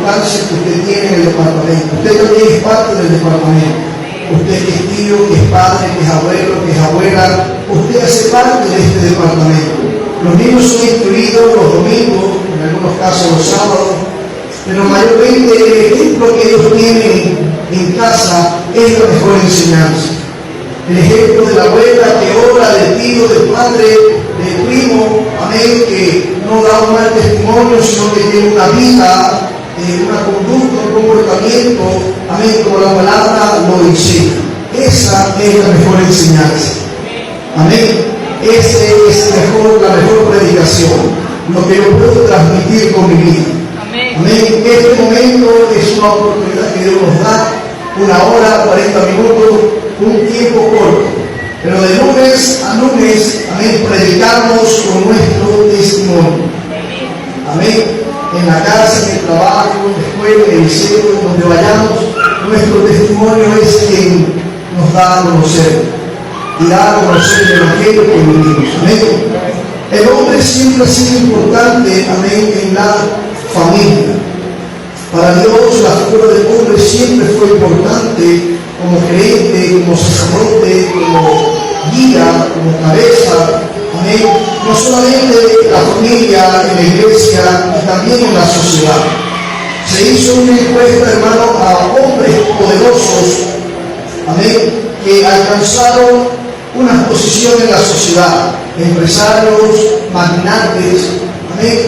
importancia que usted tiene en el departamento. Usted también es parte del departamento. Usted que es tío, que es padre, que es abuelo, que es abuela. Usted hace parte de este departamento. Los niños son instruidos los domingos, en algunos casos los sábados, pero mayormente el ejemplo que ellos tienen en casa es la mejor enseñanza. El ejemplo de la abuela que ora, del tío, del padre, del primo, amén, que no da un mal testimonio, sino que tiene una vida, una conducta, un comportamiento, amén, como la palabra lo enseña. Esa es la mejor enseñanza. Amén. Esa es la mejor predicación, lo que yo puedo transmitir con mi vida. Amén. Este momento es una oportunidad que Dios nos da, 1 hora, 40 minutos, un tiempo corto. Pero de lunes a lunes, amén, predicamos con nuestro testimonio. Amén. En la casa, en el trabajo, en la escuela, en el liceo, donde vayamos, nuestro testimonio es quien nos da a conocer. Y da a conocer el evangelio que vivimos. Amén. El hombre siempre ha sido importante, amén, en la familia. Para Dios la figura del hombre siempre fue importante como creyente, como sacerdote, como guía, como cabeza. Amén. No solamente en la familia, en la iglesia, y también en la sociedad. Se hizo una encuesta, hermano, a hombres poderosos, amén, que alcanzaron una posición en la sociedad, empresarios, magnates, amén.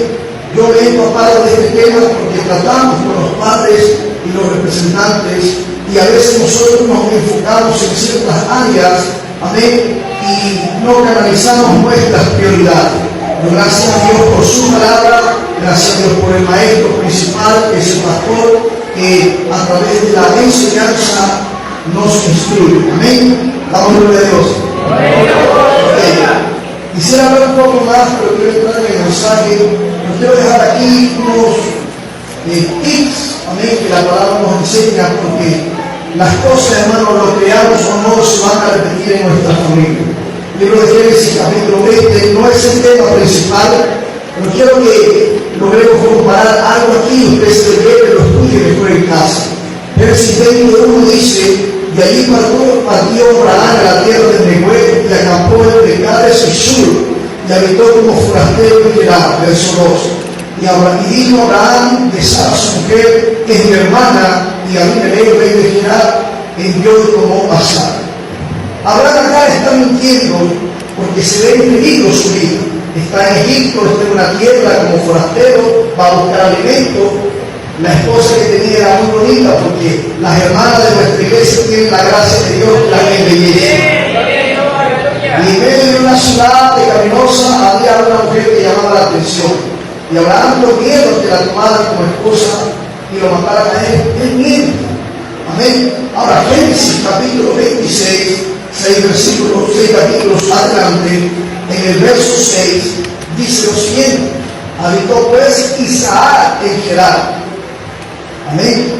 Yo me he empapado de este tema porque tratamos con los padres y los representantes y a veces nosotros nos enfocamos en ciertas áreas, amén, y no canalizamos nuestras prioridades. Pero gracias a Dios por su palabra, gracias a Dios por el maestro principal, que es el pastor, que a través de la enseñanza nos instruye. Amén. Damos gloria a Dios. Quisiera hablar un poco más, pero quiero entrar en el mensaje. Nos quiero dejar aquí unos tips, amén, que la palabra nos enseña, porque las cosas, hermanos, lo creamos o no, se van a repetir en nuestra familia. El libro de Génesis, capítulo 20, no es el tema principal, pero quiero que logremos comparar algo aquí, usted se debe, lo estudie mejor en casa. Génesis 21 dice: y allí partió Abraham a la tierra de Nehuel y acampó entre Cades y Shur, y habitó como forastero en Gerar. Verso 2. Y dijo Abraham de Sara su mujer, que es mi hermana, y Abimelech, rey de Gerar, envió y tomó a Sara. Abraham acá está mintiendo porque se ve en peligro su vida. Está en Egipto, está en una tierra como forastero, va a buscar alimento. La esposa que tenía era muy bonita, porque las hermanas de nuestra iglesia tienen la gracia de Dios, la embellecen. Y en medio de una ciudad pecaminosa había una mujer que llamaba la atención. Y Abraham tuvo miedo que la tomaran como esposa y lo mataran a él. Él miente. Amén. Ahora, Génesis capítulo 26, 6 capítulos adelante, en el verso 6, dice lo siguiente: habitó pues Isaac en Gerar. Amén.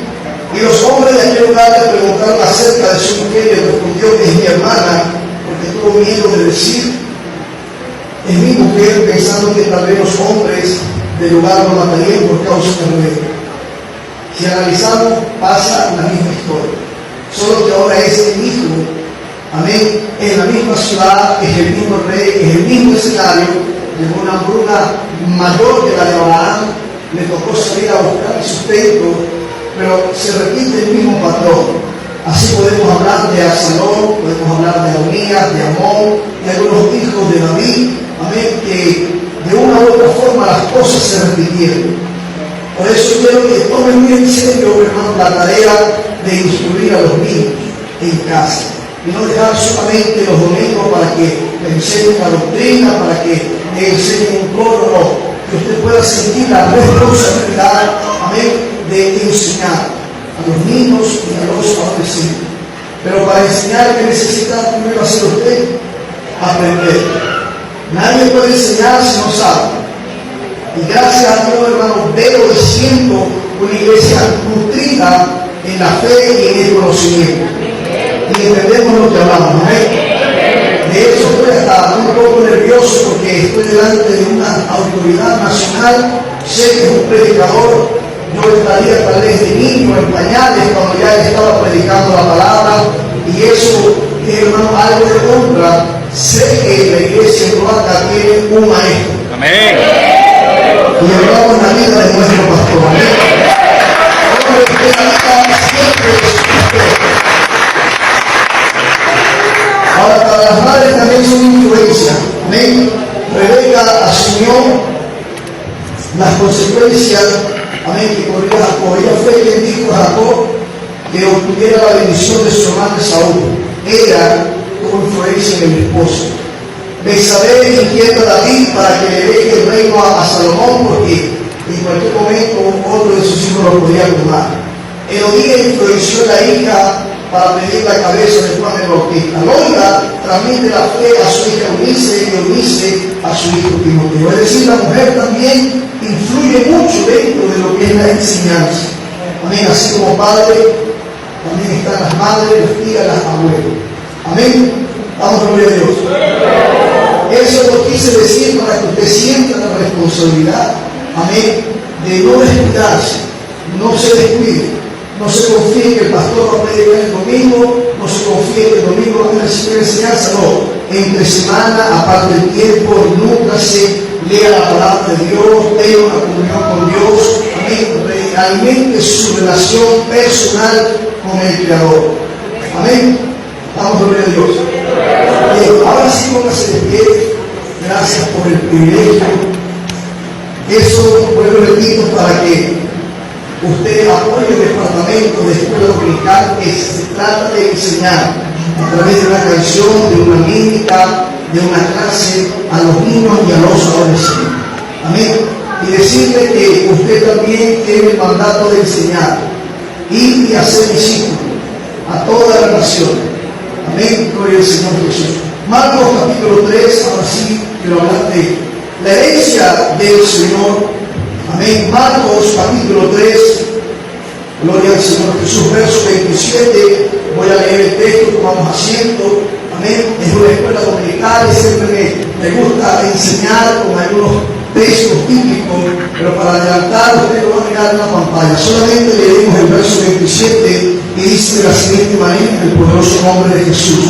Y los hombres de aquel lugar le preguntaron acerca de su mujer y le respondió: es mi hermana, porque tuvo miedo de decir, es mi mujer, pensando que tal vez los hombres del lugar lo matarían por causa de él. Si analizamos, pasa la misma historia, solo que ahora es el hijo, amén, en la misma ciudad, es el mismo rey, es el mismo escenario, de una hambruna mayor que la de Abraham, le tocó salir a buscar el sustento, pero se repite el mismo patrón. Así podemos hablar de Absalón, podemos hablar de Adonías, de Amón, de algunos hijos de David, amén, que de una u otra forma las cosas se repitieron. Por eso quiero que tomen muy en serio, hermanos, la tarea de instruir a los niños en casa y no dejar solamente los domingos para que le enseñen la doctrina, para que le enseñen un coro, no, que usted pueda sentir la responsabilidad, amén, de enseñar a los niños y a los adolescentes. Pero para enseñar, ¿qué necesita primero hacer usted? Aprender. Nadie puede enseñar si no sabe. Y gracias a Dios, hermanos, veo y siento una iglesia nutrida en la fe y en el conocimiento. Y entendemos lo que hablamos, ¿no? De hecho, estoy hasta un poco nervioso porque estoy delante de una autoridad nacional. Sé que es un predicador. Yo estaría tal hijo en pañales cuando ya él estaba predicando la palabra, y eso, hermano, algo de honra. Sé que la iglesia en Ruanda tiene un maestro. Amén. Y llevamos la vida de nuestro pastor. Amén. Hombre que la vida siempre es su pastor. Ahora, para las madres también son influencia. Amén. Rebeca asumió las consecuencias, amén, que corría Jacob. Ella fue quien dijo a Jacob que obtuviera la bendición de su hermano Saúl. Ella tuvo influencia en el esposo. Betsabé inquieta a David para que le deje el reino a Salomón, porque en cualquier momento otro de sus hijos lo podía tomar. Elodía influenció a la hija para pedir la cabeza de Juan el Bautista. Loida transmite la fe a su hija Eunice y Eunice a su hijo Timoteo. Es decir, la mujer también influye mucho dentro de lo que es la enseñanza. Amén. Así como padre, también están las madres, las tías, las abuelas. Amén. Vamos, gloria a Dios. Eso lo quise decir para que usted sienta la responsabilidad, amén, de no descuidarse, no se descuide. No se confíe que el pastor va a predicar el domingo, no se confíe que el domingo va a recibir enseñanza, no. Entre semana, aparte del tiempo, nunca se lea la palabra de Dios, tenga una comunión con Dios, amén, alimente su relación personal con el Creador. Amén. Vamos a gloria a Dios. Bien, ahora sí, póngase de pie. Gracias por el privilegio. Eso, vuelvo y repito, para que usted apoye el departamento de escuela dominical que se trata de enseñar a través de una canción, de una mímica, de una clase a los niños y a los adolescentes. Amén. Y decirle que usted también tiene el mandato de enseñar, ir y hacer discípulos a toda la nación. Amén. Gloria al Señor Jesús. Marcos capítulo 3, ahora sí quiero hablar de la herencia del Señor. Amén. Marcos capítulo 3, gloria al Señor Jesús, verso 27. Voy a leer el texto, tomamos asiento. Amén. Es una escuela dominical y siempre me gusta enseñar con algunos textos típicos, pero para adelantar, ustedes lo van a mirar en la pantalla. Solamente leemos el verso 27 y dice de la siguiente manera, en el poderoso nombre de Jesús.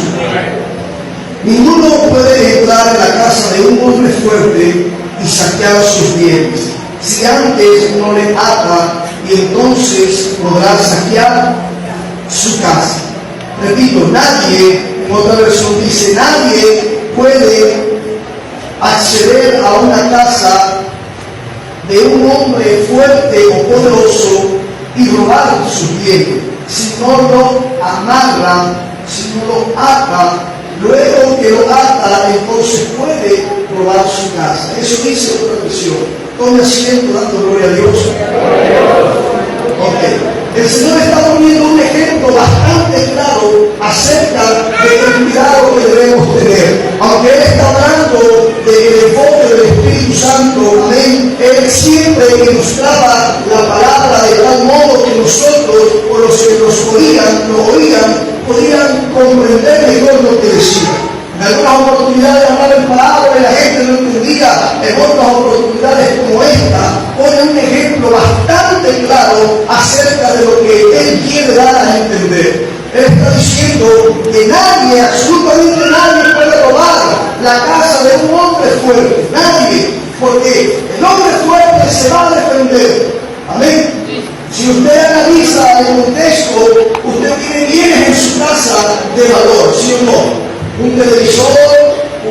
Ninguno puede entrar en la casa de un hombre fuerte y saquear sus bienes, si antes no le ata, y entonces podrá saquear su casa. Repito, nadie, en otra versión dice, nadie puede acceder a una casa de un hombre fuerte o poderoso y robar sus bienes, si no lo amarran, si no lo ata. Luego que lo ata, entonces puede robar su casa. Eso dice otra versión. Tome asiento dando gloria a Dios. Ok. El Señor está poniendo un ejemplo bastante claro acerca del cuidado que debemos tener. Aunque Él está hablando del enfoque del Espíritu Santo, amén, Él siempre ilustraba la palabra de tal modo que nosotros, o los que lo oían, podían comprender mejor lo que decía. En algunas oportunidades hablar en palabras y la gente no entendía. En otras oportunidades como esta, pone un ejemplo bastante claro acerca de lo que Él quiere dar a entender. Él está diciendo que nadie, absolutamente nadie puede robar la casa de un hombre fuerte. Nadie. Porque el hombre fuerte se va a defender. Amén. Si usted analiza el contexto, usted tiene bienes en su casa de valor, ¿sí o no? Un televisor,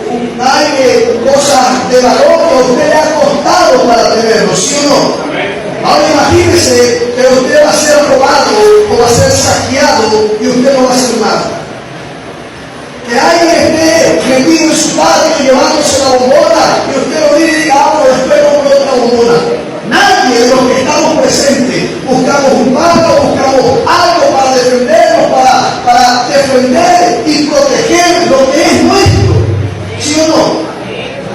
un aire, cosas de valor que a usted le ha costado para tenerlo, ¿sí o no? Ahora imagínese que usted va a ser robado o va a ser saqueado y usted no va a hacer nada. Que alguien esté metido en su patio llevándose la bombona y usted lo mire y diga, ah, pero después compro otra bombona. Nadie de los que estamos presentes buscamos un palo, buscamos algo para defendernos, para defender y proteger lo que es nuestro. ¿Sí o no?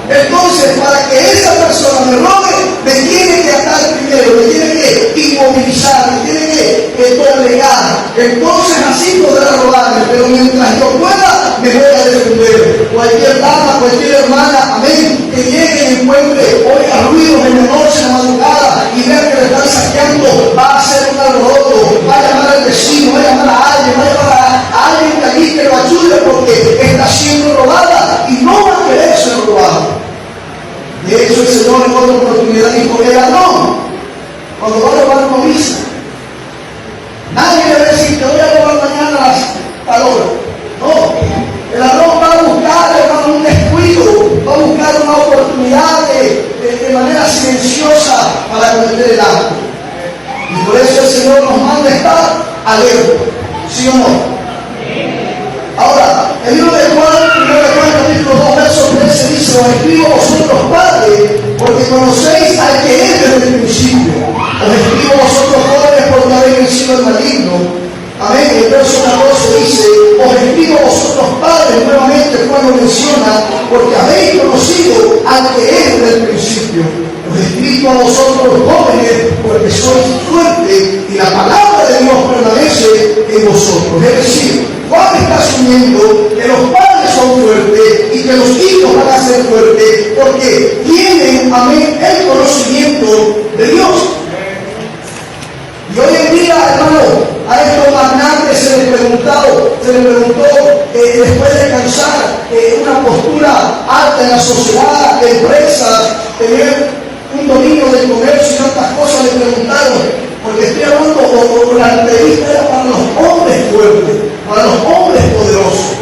Entonces, para que esa persona me robe, me tiene que atar primero, me tiene que inmovilizar, me tiene que doblegar. Entonces así podrá robarme, pero mientras yo pueda, me voy a defender. Cualquier dama, cualquier hermana, amén, que llegue y encuentre, oiga ruidos en la noche, en la madrugada, y vea que le están saqueando, va a hacer un alboroto, va otra oportunidad dijo, el ladrón, cuando va a robar no avisa. Nadie le va a decir, te voy a robar mañana a las tal hora. No, el ladrón va a buscar, va a un descuido, va a buscar una oportunidad de manera silenciosa para cometer el acto. Y por eso el Señor nos manda estar alerta, ¿sí o no? Ahora, el libro de Juan, capítulo 2, verso 13 dice, os escribo vosotros padres, porque conocéis al que es desde el principio. Os escribo vosotros jóvenes porque habéis vencido el maligno. Amén. El verso 14 dice, os escribo vosotros padres, nuevamente Juan lo menciona, porque habéis conocido al que es desde el principio. Os escribo a vosotros jóvenes, porque sois fuertes y la palabra de Dios permanece en vosotros. Es decir, Juan está asumiendo que los padres son fuertes y que los hijos van a ser fuertes porque tienen, amén, el conocimiento de Dios. Y hoy en día, hermano, a estos magnates se les preguntó, después de alcanzar una postura alta en la sociedad, de empresas, tener un dominio del comercio y otras cosas, le preguntaron, porque estoy hablando, o la entrevista era para los hombres fuertes, para los hombres poderosos.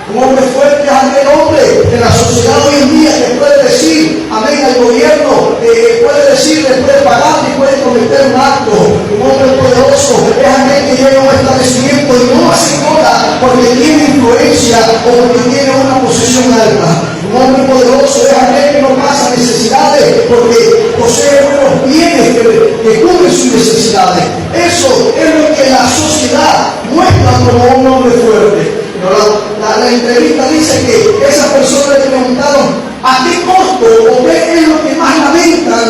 Un hombre fuerte es aquel hombre que la sociedad hoy en día que puede decir, amén, al gobierno, puede decir, le puede pagar y puede cometer un acto. Un hombre poderoso es aquel que llega a un establecimiento y no hace nada porque tiene influencia o porque tiene una posición alta. Un hombre poderoso es aquel que no pasa necesidades porque posee unos bienes que cubren sus necesidades. Eso es lo que la sociedad muestra como un hombre fuerte. Pero la entrevista dice que esas personas le preguntaron a qué costo o qué es lo que más lamentan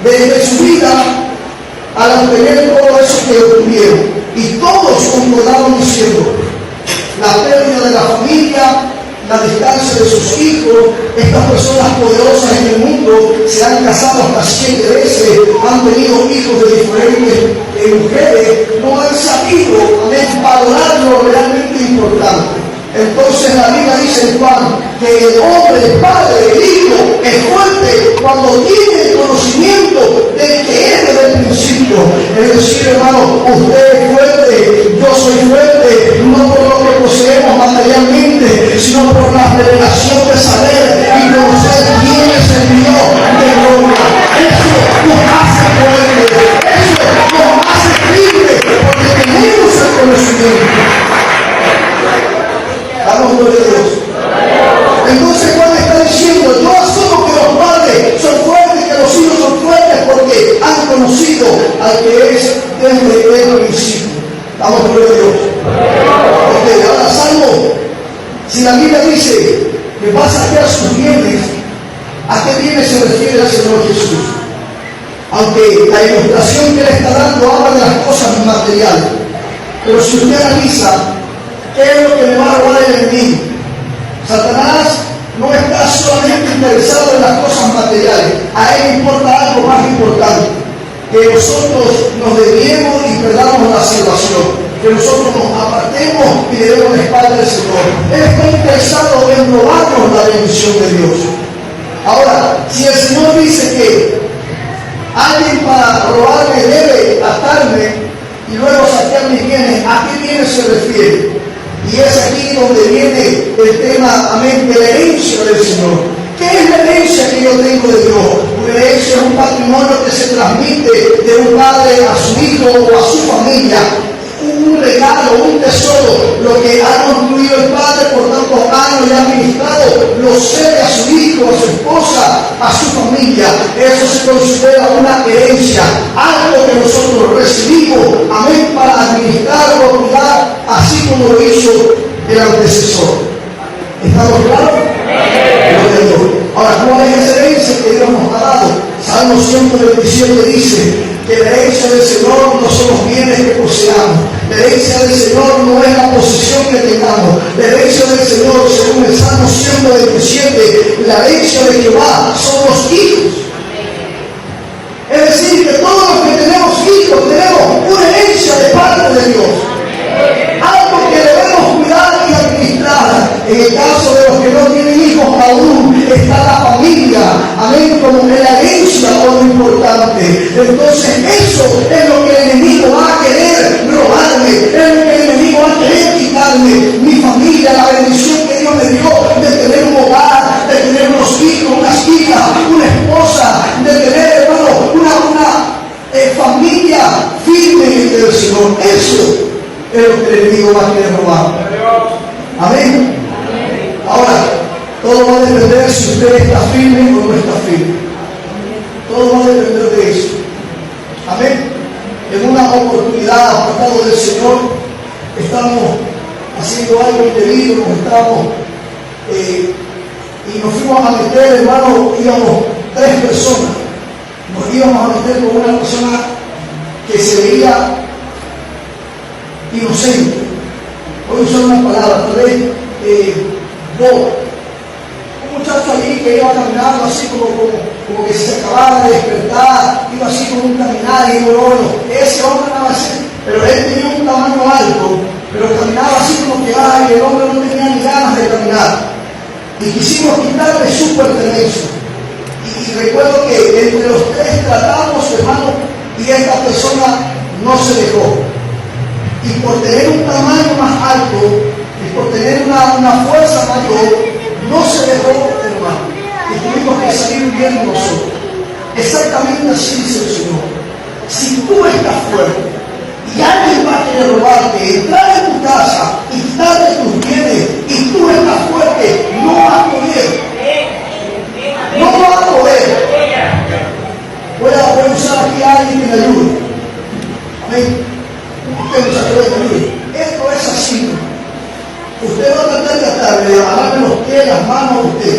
de su vida al obtener todo eso que obtuvieron. Y todos concordaron diciendo, la pérdida de la familia, la distancia de sus hijos. Estas personas poderosas en el mundo se han casado hasta 7 veces, han tenido hijos de diferentes mujeres, no han sabido valorar lo realmente importante. Entonces la Biblia dice en Juan que el hombre, el padre, el hijo es fuerte cuando tiene el conocimiento de que es desde el principio. Es decir, hermano, usted es fuerte, yo soy fuerte, no por lo que poseemos materialmente, sino por la revelación de saber y conocer quién es el Dios de gloria. Eso nos hace fuertes, eso nos hace firmes, porque tenemos el conocimiento. Damos gloria a Dios. Entonces Juan está diciendo, yo asumo que los padres son fuertes, que los hijos son fuertes porque han conocido al que es desde el principio. Damos gloria a Dios. Ok, ahora salvo, si la Biblia dice que va a saquear sus bienes, ¿a qué bienes se refiere el Señor Jesús? Aunque la ilustración que le está dando habla de las cosas materiales, pero si usted analiza, ¿qué es lo que le va a robar el enemigo? Satanás no está solamente interesado en las cosas materiales. A él importa algo más importante. Que nosotros nos desviemos y perdamos la salvación. Que nosotros nos apartemos y le demos la espalda al Señor. Él está interesado en robarnos la bendición de Dios. Ahora, si el Señor dice que alguien para robarme debe atarme y luego saquear mis bienes, ¿a qué bienes se refiere? Y es aquí donde viene el tema, amén, de la herencia del Señor. ¿Qué es la herencia que yo tengo de Dios? Una herencia es un patrimonio que se transmite de un padre a su hijo o a su familia. Un regalo, un tesoro, lo que ha construido el padre por tantos años y ha administrado, lo cede a su hijo, a su esposa, a su familia. Eso se considera una herencia, algo que nosotros recibimos, amén, para administrar o cuidar, así como lo hizo el antecesor. ¿Estamos claros? Ahora, ¿cuál es esa herencia que Dios nos ha dado? Salmo 127 dice que la herencia del Señor no son los bienes que poseamos. La herencia del Señor no es la posición que tengamos. La herencia del Señor, según el Salmo 127, la herencia de Jehová son los hijos. Es decir, que todos los que tenemos hijos tenemos una herencia de parte de Dios. Algo que debemos cuidar y administrar. En el caso de los que no tienen hijos aún, está la familia, amén, como entonces eso es lo que el enemigo va a querer robarme, es lo que el enemigo va a querer quitarme, mi familia, la bendición que Dios me dio de tener un hogar, de tener unos hijos, unas hijas, una esposa, de tener, hermano, una familia firme en el Señor. Eso es lo que el enemigo va a querer robar. Amén. Ahora, todo va a depender si usted está firme o no está firme. Todo va a depender de eso. Amén. En una oportunidad apartado del Señor, estamos haciendo algo indebido, nos estamos y nos fuimos a meter, hermano, íbamos 3 personas. Nos íbamos a meter con una persona que se veía inocente. Voy a usar una palabra, tal vez boba. Un muchacho allí que iba caminando así como que se acababa de despertar, iba así como un caminar y digo, bueno, ese hombre no va a ser, pero él tenía un tamaño alto, pero caminaba así como que ay, el hombre no tenía ni ganas de caminar. Y quisimos quitarle su pertenencia. Y recuerdo que entre los 3 tratamos, hermano, y esta persona no se dejó. Y por tener un tamaño más alto, y por tener una fuerza mayor, no se dejó, hermano. Y tuvimos que salir huyendo nosotros. Exactamente así dice el Señor. Si tú estás fuerte y alguien va a querer robarte, entrar en tu casa y quitarte tus bienes, y tú estás fuerte, no vas a poder. No vas a poder. Voy a usar aquí a alguien que me ayude. Amén. Usted me ayude. Esto es así. Usted va a tratar de atarle, de amarrarme los pies, las manos, usted.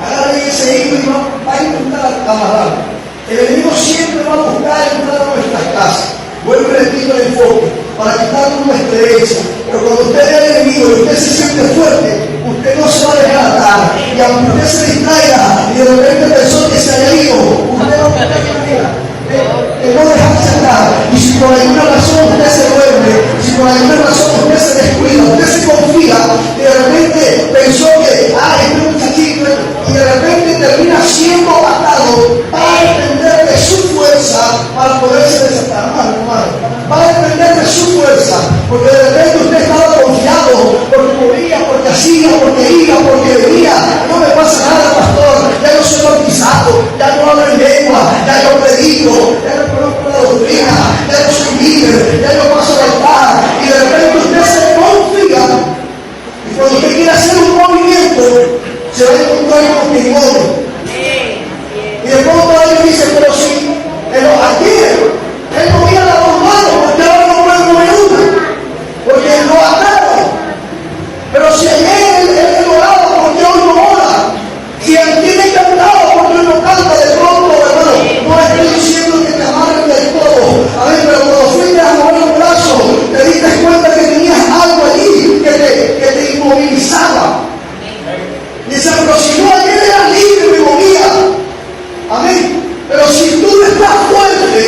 Agarre ese hilo y va a intentar amarrarlo. El enemigo siempre va a buscar entrar a nuestras casas. Vuelvo y repito el enfoque, para quitarnos nuestra herencia. Pero cuando usted es el enemigo y usted se siente fuerte, usted no se va a dejar atar. Y aunque usted se distraiga y de repente pensó que se haya ido, usted no puede no dejarse atar. Y si por alguna razón usted se duerme, si por alguna razón usted se descuida, usted se confía, y de repente pensó que, este muchachito, y de repente termina siendo atado, va a depender de su fuerza para poderse desatar. Va a depender de su fuerza, porque de repente usted estaba confiado, porque podía, porque hacía, porque iba, porque venía. No me pasa nada, pastor, ya yo soy bautizado, ya no hablo en lengua, ya yo predico, ya no conozco la doctrina, ya yo soy líder, ya yo paso al altar, y de repente usted se confía, y cuando usted quiere hacer un movimiento, se va a encontrar con que no. Y de pronto alguien dice, pero si ayer él movía las 2 manos, porque ahora no puede mover una, porque lo ataron. Pero si ayer él oraba, porque hoy no ora. Si antes cantaba, porque hoy no canta. De pronto, hermano, no estoy diciendo que te amarren del todo. A ver, pero cuando fuiste a mover un brazo, te diste cuenta que tenías algo allí que te inmovilizaba. Dice, pero si no ayer era libre, me movía. Amén. Pero si tú no estás fuerte,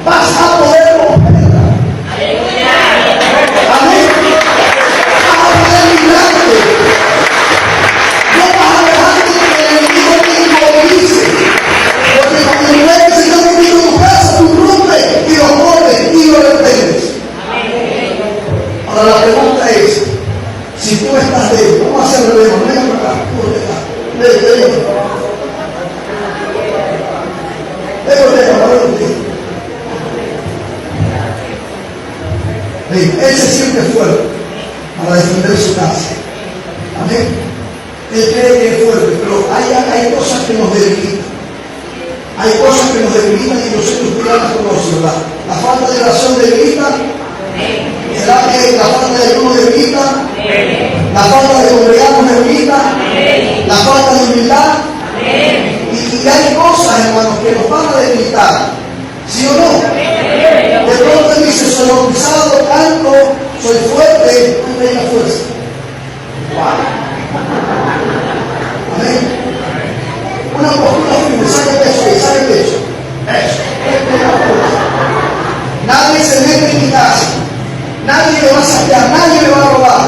vas a poder romperla. Amén. Vas a poder librarte. No vas a dejarte que el enemigo te inmovilice. Porque cuando el rey se está metiendo en tu casa, tú rompes y lo corres y lo reprendes. Ahora la pregunta es, si tú estás débil, vamos a hacer el relevo, ven acá, ven. Él se siente fuerte para defender su casa. Amén. Él cree que es fuerte, pero hay cosas que nos debilitan. Hay cosas que nos debilitan y yo sé que usted ya las conoce, ¿verdad? La falta de oración debilita. ¿Será que la falta de ayuno debilita? La falta de congregarnos debilita. La falta de humildad. Y hay cosas, hermanos, que nos van a debilitar. ¿Sí o no? De pronto él dice, soy bautizado, canto, soy fuerte, no tengo fuerza. Amén. Una postura firme, saque el pecho. Eso. Nadie se mete en mi casa. Nadie me va a saquear, nadie me va a robar.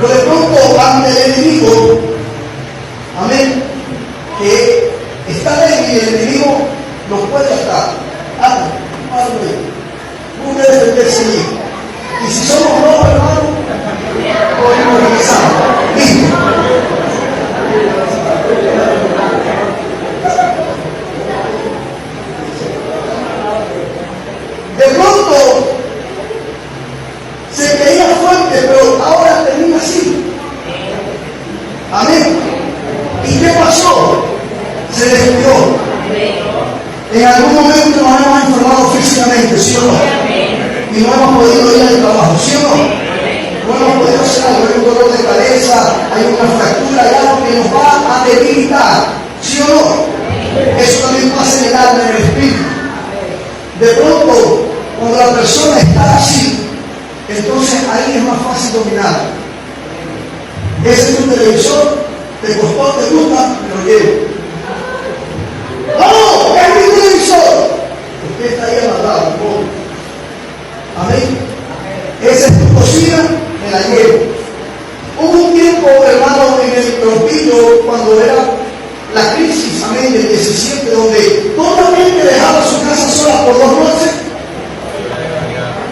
Pero de pronto, ante el enemigo, amén, que está débil y el enemigo nos puede atar. De pronto se creía fuerte, pero ahora termina así. Amén. ¿Y qué pasó? Se descuidó. En algún momento nos hemos enfermado físicamente, ¿sí o no? Y no hemos podido ir al trabajo, ¿sí o no? No hemos podido hacer algo, hay un dolor de cabeza, hay una fractura, hay algo que nos va a debilitar, ¿sí o no? Eso también pasa en el alma, en el espíritu. De pronto, cuando la persona está así, entonces ahí es más fácil dominar. Ese es tu televisor, te costó, te gusta, me lo llevo. ¡No! ¡Es mi televisor! Usted está ahí amarrado, ¿no? Amén. Esa es tu cocina, me la llevo. Hubo un tiempo, hermano, en el Trompillo, cuando era la crisis, amén, del 17, donde toda la gente dejaba su casa sola por 2 noches.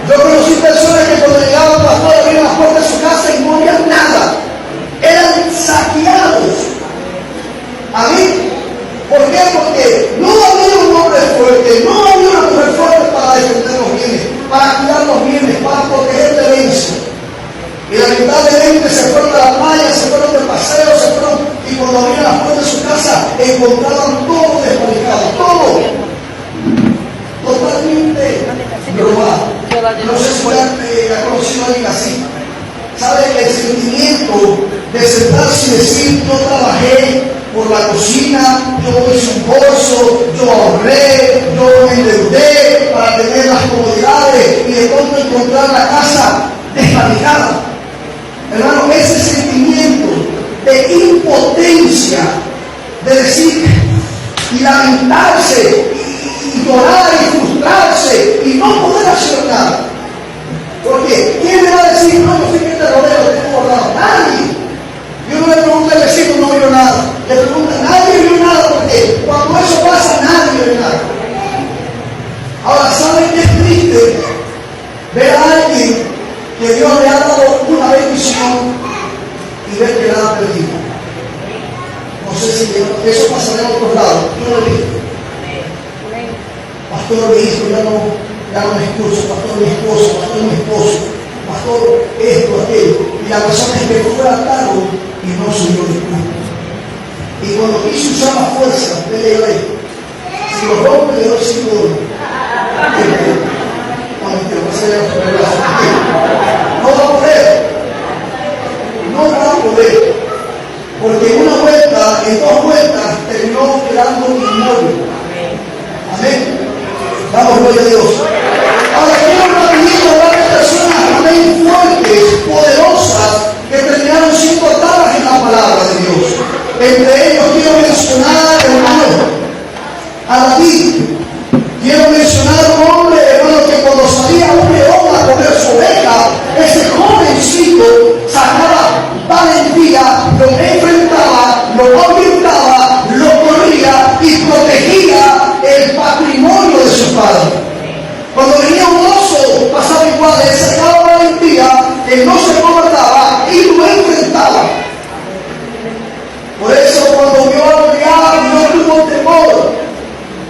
Yo conocí personas que cuando llegaban al pastor abrían las puertas de su casa y no había nada. Eran saqueados. Amén. ¿Por qué? Porque no había un hombre fuerte, no había una mujer fuerte para defender los bienes, para cuidar los bienes, para proteger de herencia. Y lamentablemente se fueron a la playa, se fueron de paseo, se fueron, y cuando abrían las puertas de su casa encontraban todo desvalijado, todo totalmente robado. No sé si ha conocido a alguien así. ¿Sabe? El sentimiento de sentarse y decir: yo trabajé por la cocina, yo hice un bolso, yo ahorré, yo me endeudé para tener las comodidades, y de pronto encontrar la casa desvalijada. Hermano, ese sentimiento de impotencia, de decir y lamentarse y llorar y frustrarse y no poder hacer nada. Porque ¿quién le va a decir: no, yo fui que te robé, lo tengo guardado? Nadie. Yo no le pregunto al vecino, no vio nada. Le pregunta: nadie vio nada, porque cuando eso pasa, nadie ve nada. Ahora, ¿saben qué es triste? Ver a alguien que Dios le ha dado una bendición y ver que la ha perdido. No sé si eso pasará en otros lados. Yo lo he visto. Pastor, mi hijo ya no me escucha. Pastor, mi esposa, pastor, mi esposo, pastor, esto, aquello. Y la persona es que fue al cargo y no se dio disculpa. Y cuando quiso usar la fuerza, usted le dio ahí. Si lo rompe, le doy $5. No va a poder. No va a poder. Porque en una vuelta, en 2 vueltas, terminó quedando inmóvil. Amén. Damos gloria a Dios. Ahora quiero rapidito hablar de personas, amén, fuertes, poderosas, que terminaron siendo atadas en la palabra de Dios. Entre ellos quiero mencionar, hermano, a David. Quiero mencionar a un hombre, hermano, que cuando salía un león a comer su oveja, ese jovencito sacaba valentía, lo enfrentaba, lo orientaba, lo corría y protegía el patrimonio de su padre. Cuando venía un oso, pasaba igual, él sacaba valentía, él no se combataba y lo enfrentaba. Por eso cuando vio a Goliat no tuvo temor,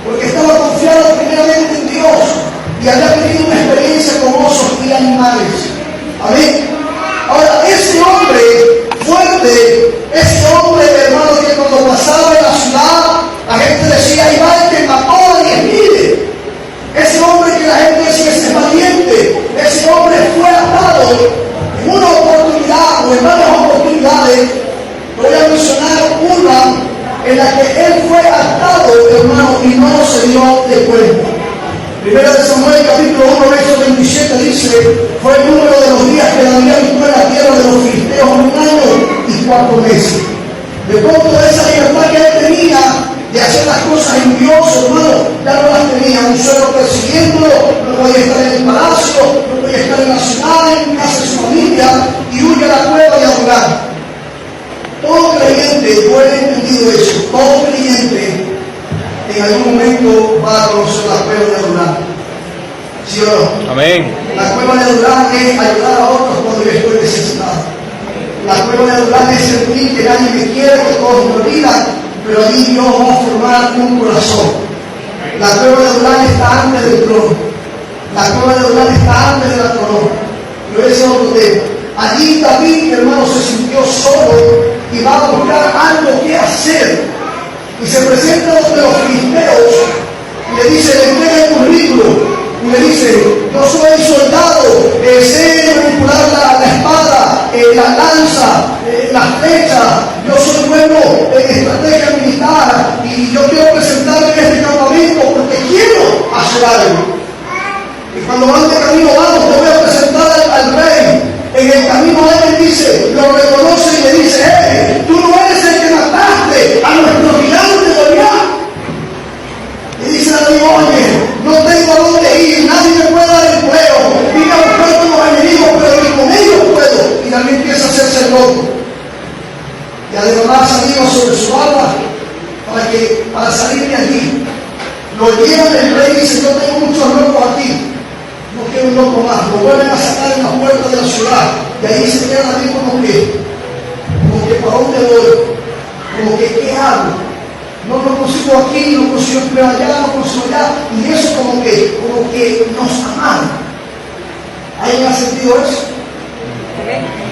porque estaba confiado primeramente en Dios y había tenido una experiencia con osos y animales. Amén. Ahora, ese hombre fuerte, ese hombre, hermano, que cuando pasaba en la ciudad, la gente decía: ahí va el que mató a 10,000. Ese hombre que la gente decía: ese es valiente. Ese hombre fue atado en una oportunidad o en varias oportunidades. Voy a mencionar una en la que él fue atado, hermano, y no se dio de cuenta. Primera de Samuel, capítulo 1, verso 27, dice: fue el número de los días que David habitó en la tierra de los filisteos 1 año y 4 meses. De pronto, esa libertad que él tenía de hacer las cosas en Dios, hermano, ya no las tenía. Un suelo persiguiéndolo, no podía estar en el palacio, no podía estar en la ciudad, en casa de su familia, y huye a la cueva y a orar. Todo creyente, yo he entendido eso, todo creyente en algún momento va a conocer la cueva de Adulán. ¿Sí o no? Amén. La cueva de Adulán es ayudar a otros cuando yo estoy necesitado. La cueva de Adulán es sentir que nadie me quiere, que todos me olvidan, pero allí Dios va a formar un corazón. La cueva de Adulán está antes del trono. La cueva de Adulán está antes de la corona. Pero ese es otro tema. Allí David, hermano, se sintió solo y va a buscar algo que hacer. Y se presenta ante los filisteos y le dice, le entrega el currículo. Y le dice, yo soy soldado, sé manipular la espada, la lanza, las flechas, yo soy bueno en estrategia militar y yo quiero presentarme en este campamento porque quiero hacer algo. Y cuando van de camino, vamos, te voy a presentar al rey. En el camino él dice, lo reconoce y le dice, hey, tú no eres el que mataste a nuestro gigante Goliat. Y dice David, oye, no tengo a dónde ir, nadie me puede dar empleo, vine a buscar con los enemigos, pero ni con ellos puedo. Y David empieza a hacerse loco y a derramar saliva sobre su barba para salir de allí. Lo llevan el rey y dice, yo tengo muchos locos aquí, no quiero un loco más. Lo vuelven a sacar en la puerta de la ciudad y ahí se queda David como que ¿por dónde voy? Como que ¿qué hago? No lo consigo aquí, no consigo empleo allá, no consigo allá, y eso como que nos amaron. ¿Alguien ha sentido eso?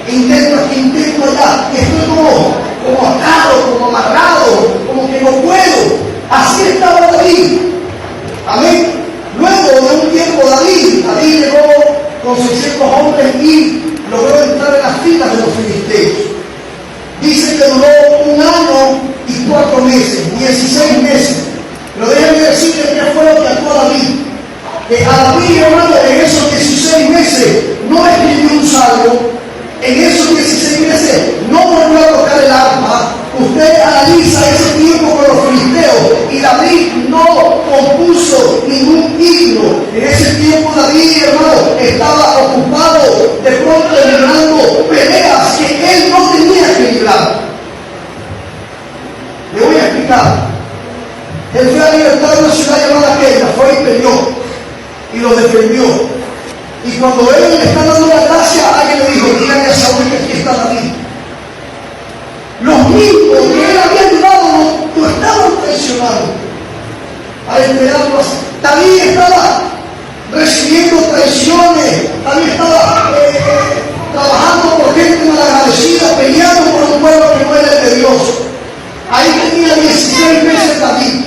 Intento aquí, intento allá, y estoy como atado, como amarrado, como que no puedo. Así estaba David. Amén. Luego de un tiempo David llegó con 600 hombres y logró entrar en las filas de los filisteos. Dice que duró 1 año y 4 meses, 16 meses. Pero déjenme decirles qué fue lo que actuó David. Que a David, hermano, en esos 16 meses no escribió un salmo, en esos 16 meses no volvió a tocar el arpa. Usted analiza ese tiempo con los filisteos y David no compuso ningún himno. En ese tiempo David, hermano, estaba ocupado de pronto librando peleas que él no tenía que librar. Le voy a explicar. Él fue a libertar una ciudad llamada Keila, fue y peleó y lo defendió. Y cuando él le está dando la gracia, alguien le dijo, díganle a Saúl que aquí está David. Los mismos que él había ayudado lo estaban traicionando a esperarlo así. David estaba recibiendo traiciones, David estaba trabajando por gente malagradecida, peleando por un pueblo que no era el de Dios. Ahí tenía 16 meses David.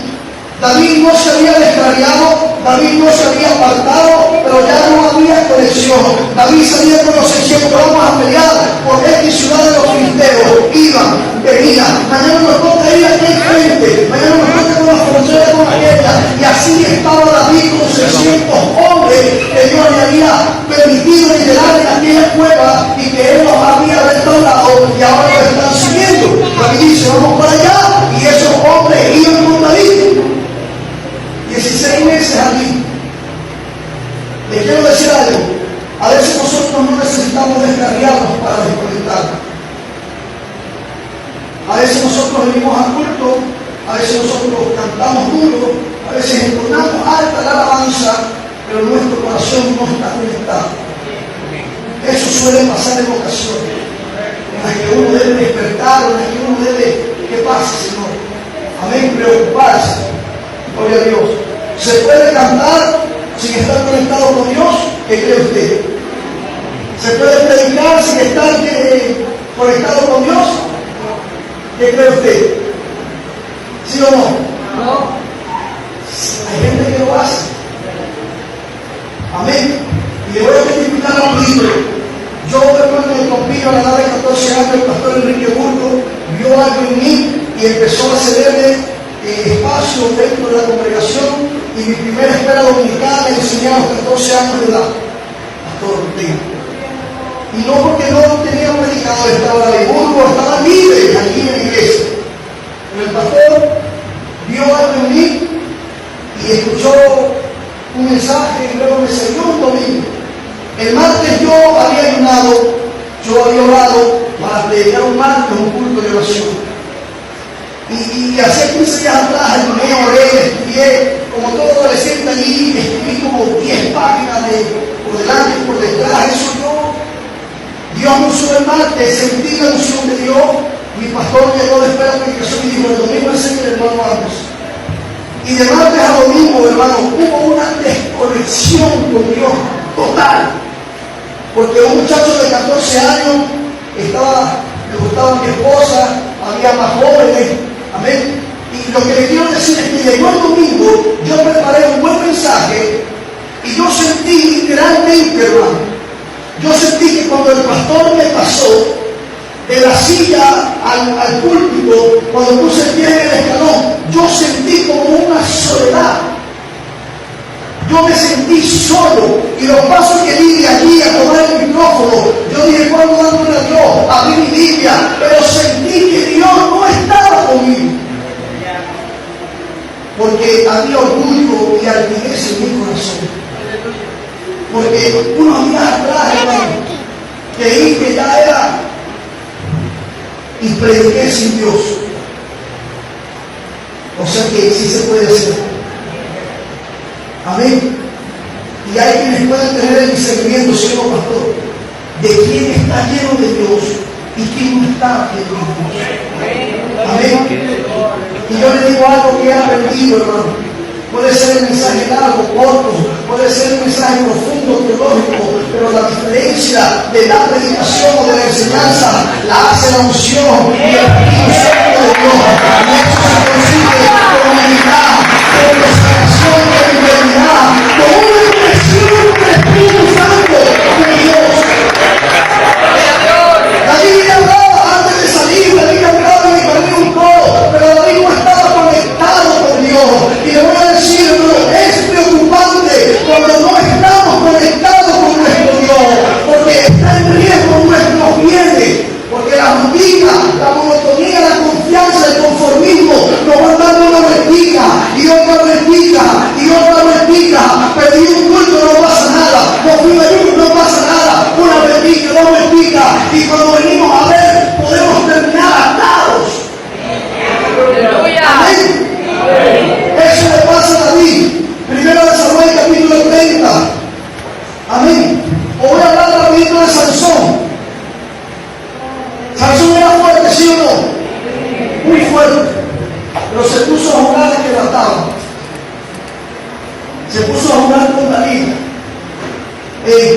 David no se había descarriado, David no se había apartado, pero ya no había conexión. David salía con los 600, vamos a pelear por esta ciudad de los filisteos. Iban, venían, mañana nos toca ir a aquel frente, mañana nos toca con la frontera con aquella. Y así estaba David con 600 hombres que Dios le había permitido liderar en aquella cueva y que él los había restaurado y ahora lo están siguiendo. David dice, vamos para allá, y esos hombres iban con David. 16 meses allí. Les quiero decir algo. A veces nosotros no necesitamos descarriarnos para desconectarnos. A veces nosotros venimos al culto, a veces nosotros cantamos duro, a veces entonamos alta la alabanza, pero nuestro corazón no está conectado. Eso suele pasar en ocasiones, en las que uno debe despertar, en las que uno debe, ¿qué pasa, Señor? Amén, preocuparse. Gloria a Dios. ¿Se puede cantar sin estar conectado con Dios? ¿Qué cree usted? ¿Se puede predicar sin estar conectado con Dios? ¿Qué cree usted? ¿Sí o no? No. Hay gente que lo hace. Amén. Y le voy a testificar rapidito. Yo, hermano, en el Compillo, a la edad de 14 años, el pastor Enrique Burgo vio algo en mí y empezó a cederme espacio dentro de la congregación, y mi primera escuela dominical la enseñé a los 14 años de edad, pastor Ortega. Y no porque no tenía un predicador, estaba de Burgo, estaba libre allí en la iglesia. Pero el pastor vio algo en mí y escuchó un mensaje y luego me salió un domingo. El martes yo había ayunado, yo había orado para predicar un martes un culto de oración. Y hace 15 días atrás ayuné, oré, estudié, como todo adolescente allí, escribí como 10 páginas por delante y por detrás. Eso Dios me usó el martes, sentí la unción de Dios. Mi pastor llegó después de la predicación y dijo, el domingo es el hermano Amos. Y de martes a domingo, hermano, hubo una desconexión con Dios total. Porque un muchacho de 14 años le gustaba mi esposa, había más jóvenes, amén. Y lo que le quiero decir es que llegó el domingo, yo preparé un buen mensaje y yo sentí literalmente, hermano, yo sentí que cuando el pastor me pasó de la silla al púlpito, cuando puse el pie en el escalón, yo sentí como una soledad. Yo me sentí solo, y los pasos que di de allí a tomar el micrófono, yo dije, ¿cuándo dándole a Dios? Abrí mi Biblia, pero sentí que Dios no estaba conmigo. Porque había orgullo y altivez en mi corazón. Porque unos días atrás, hermano, creí que ya era y prediqué sin Dios. O sea que sí se puede hacer. Amén. Y hay quienes pueden tener el discernimiento, señor pastor, de quién está lleno de Dios y quién no está lleno de Dios. Amén. Y yo le digo algo que he aprendido, hermano. Puede ser un mensaje largo, corto, puede ser un mensaje profundo, teológico, pero la diferencia de la predicación o de la enseñanza la hace la unción y el Espíritu Santo de Dios. Y eso se consigue con humildad, con consagración, con integridad, con una conexión con el Espíritu Santo de Dios. David hablaba antes de salir, David hablaba y perdía un coro, pero David no estaba conectado con Dios. Y le voy a decir, hermano, es preocupante cuando no estamos conectados con nuestro Dios, porque está en riesgo nuestros bienes, porque la rutina, la monotonía, la confianza, el conformismo nos van dando una vueltica y otra vueltica y otra vueltica. Perdí un culto, no pasa nada. No fui a ayuno, no pasa nada. Una vueltica, dos vuelticas, y cuando venimos a ver, podemos terminar atados. Amén. Eso le pasa a David. Primero de Samuel, capítulo 30. Amén. O voy a hablar rapidito de Sansón. Sansón era fuerte, ¿sí o no? Muy fuerte. Pero se puso a jugar a que mataba. Se puso a jugar con Dalila.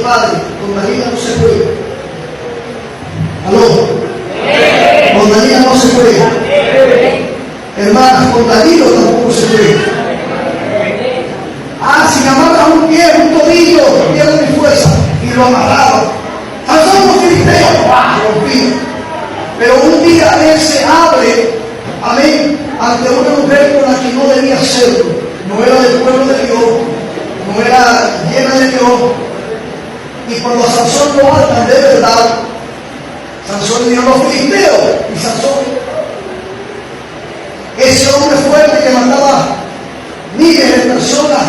Padre, con Dalila no se juega. ¿Aló? Con Dalila no se juega. Hermanas, con Dalilo tampoco se juega. Si me amarras un pie, un tobillo, pierdo mi fuerza. Y lo amarraba. Sansón los filisteos, rompía. Pero un día él se abre, amén, ante una mujer con la que no debía serlo. No era del pueblo de Dios, no era llena de Dios. Y cuando a Sansón lo atan de verdad, Sansón le dio los filisteos. Y Sansón, ese hombre fuerte que mataba miles de personas,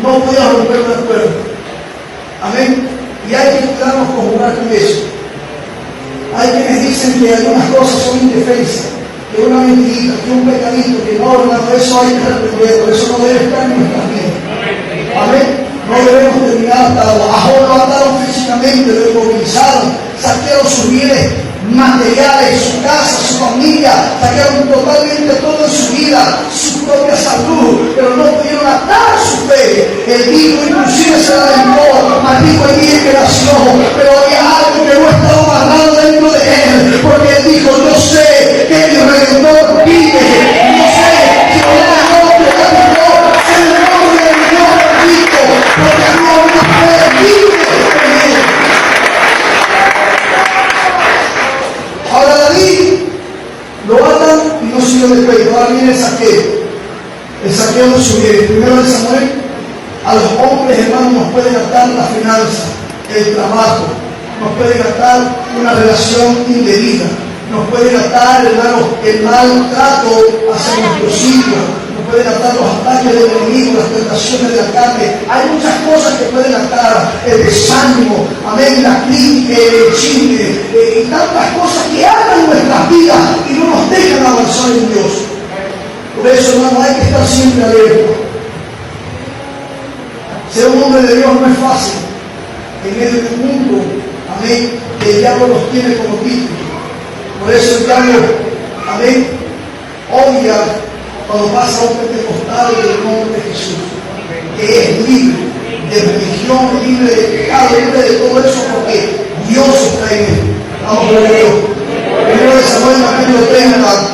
no podía romper un acuerdo. Amén. Y hay que cuidarnos con jugar con eso. Hay quienes dicen que algunas cosas son indefensas, que una mentirita, que un pecadito, que no, hermano, eso hay que reprender, eso no debe estar en nuestras vidas. Amén. No debemos terminar atados. A Job lo ataron físicamente, lo inmovilizaron, saquearon sus bienes materiales, su casa, su familia, saquearon totalmente todo en su vida, su propia salud, pero no pudieron atar su fe. El hijo inclusive se la dejó, maldijo el día que nació, pero había algo que no estaba amarrado dentro de él, porque él dijo, yo sé que mi Redentor vive, yo sé que el nombre de Dios es el nombre de Dios bendito, porque no una fe vive en él. Ahora David lo atan y no siguió después. Ahora viene el saqueo de su bien. Primero de Samuel, a los hombres, hermanos, nos pueden atar la finanza, el trabajo, nos pueden atar una relación indebida, nos pueden atar, hermanos, el maltrato hacia nuestros hijos, nos pueden atar los ataques del enemigo, las tentaciones de la carne. Hay muchas cosas que pueden atar, el desánimo, amén, la crítica, el chisme, y tantas cosas que hagan nuestras vidas y no nos dejan avanzar en Dios. Por eso, hermano, hay que estar siempre alerta. Ser un hombre de Dios no es fácil. En medio de un mundo, amén, que el diablo los tiene como títulos. Por eso el diablo, amén, odia cuando pasa un pentecostal del nombre de Jesús, que es libre de religión, libre de pecado, libre de todo eso, porque Dios está en él. Vamos a ver Dios. Primero de Samuel, capítulo 3, hermano.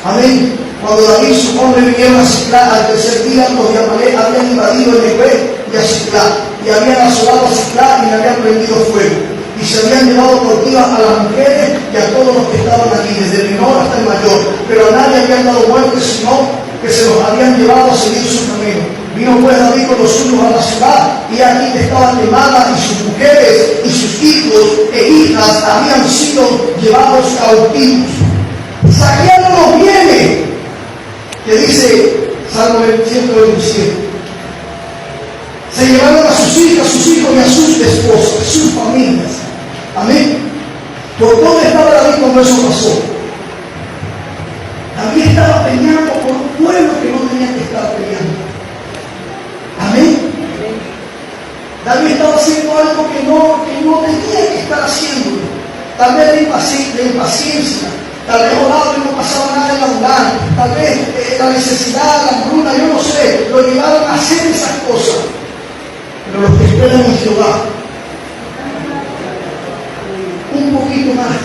Amén. Cuando David y su hombre vinieron a Siclá, al tercer día los de Amalek habían invadido el Negué y a Siclá, y habían asolado a Siclá y le habían prendido fuego. Y se habían llevado cautivas a las mujeres y a todos los que estaban allí, desde el menor hasta el mayor. Pero a nadie habían dado muerte, sino que se los habían llevado a seguir su camino. Vino pues David con los suyos a la ciudad, y aquí que estaba quemada, y sus mujeres y sus hijos e hijas habían sido llevados cautivos. Saquearon los bienes, que dice Salmo 127. Se llevaron a sus hijas, sus hijos y a sus esposas, sus familias. Amén. ¿Por dónde estaba David cuando eso pasó? David estaba peleando por un pueblo que no tenía que estar peleando. Amén. David estaba haciendo algo que no tenía que estar haciendo. Tal vez de impaciencia, tal vez oraba y no pasaba nada en la lugar, tal vez la necesidad, la hambruna, yo no sé, lo llevaron a hacer esas cosas. Pero los que esperan en Jehová, un poquito más,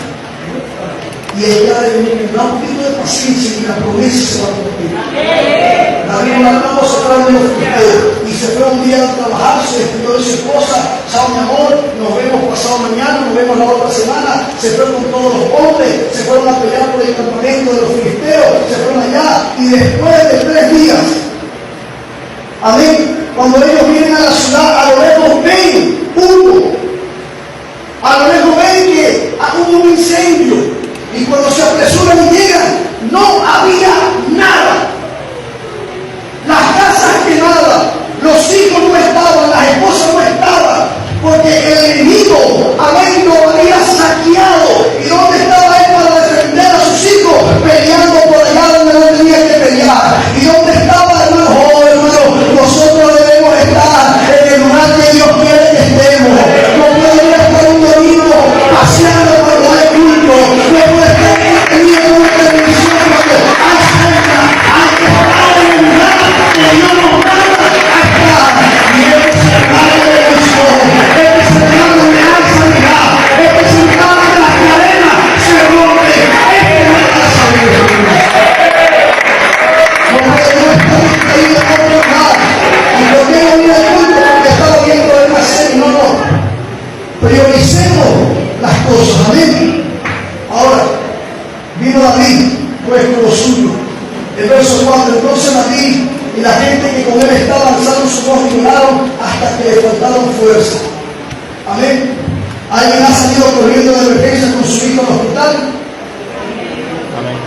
y ella debe dar un poquito de paciencia y la promesa se va a cumplir. David no la acabó sacando de los filisteos y se fue un día a trabajar, se despidió de su esposa, chao mi amor, nos vemos pasado mañana, nos vemos la otra semana. Se fue con todos los hombres, se fueron a pelear por el campamento de los filisteos, se fueron allá, y después de 3 días, amén, cuando ellos vienen a la ciudad, a lo lejos ven humo, a lo lejos ven que hubo un incendio. Y cuando se apresuran y llegan, no había nada. Las casas quemadas, los hijos no estaban, las esposas no estaban, porque el enemigo, amén, lo había saqueado. ¿Y dónde estaba él para defender a sus hijos? Peleando por allá donde no tenía que pelear. ¿Y dónde estaba, hermano? Oh, hermano, nosotros debemos estar en el lugar que Dios quiere que estemos. No podemos estar un domingo paseando cuando hay culto. No puede estar teniendo una televisión cuando hay cerca. Hay que estar en el lugar que Dios nos manda a estar. Y es cerrar la televisión, es cerrar donde hay sanidad, es cerrar que las cadenas se rompen. Esta es la casa de Dios. No podemos estar distraídos por otro lado. ¿Y por qué no viene el culto? Porque estaba viendo una serie. No. Prioricemos las cosas. Amén. Ahora, vino David, pues con lo suyo. El verso 4, entonces David y la gente que con él estaba alzando su voz y lloraron hasta que le faltaron fuerza. Amén. ¿Alguien ha salido corriendo de emergencia con su hijo al hospital? Amén.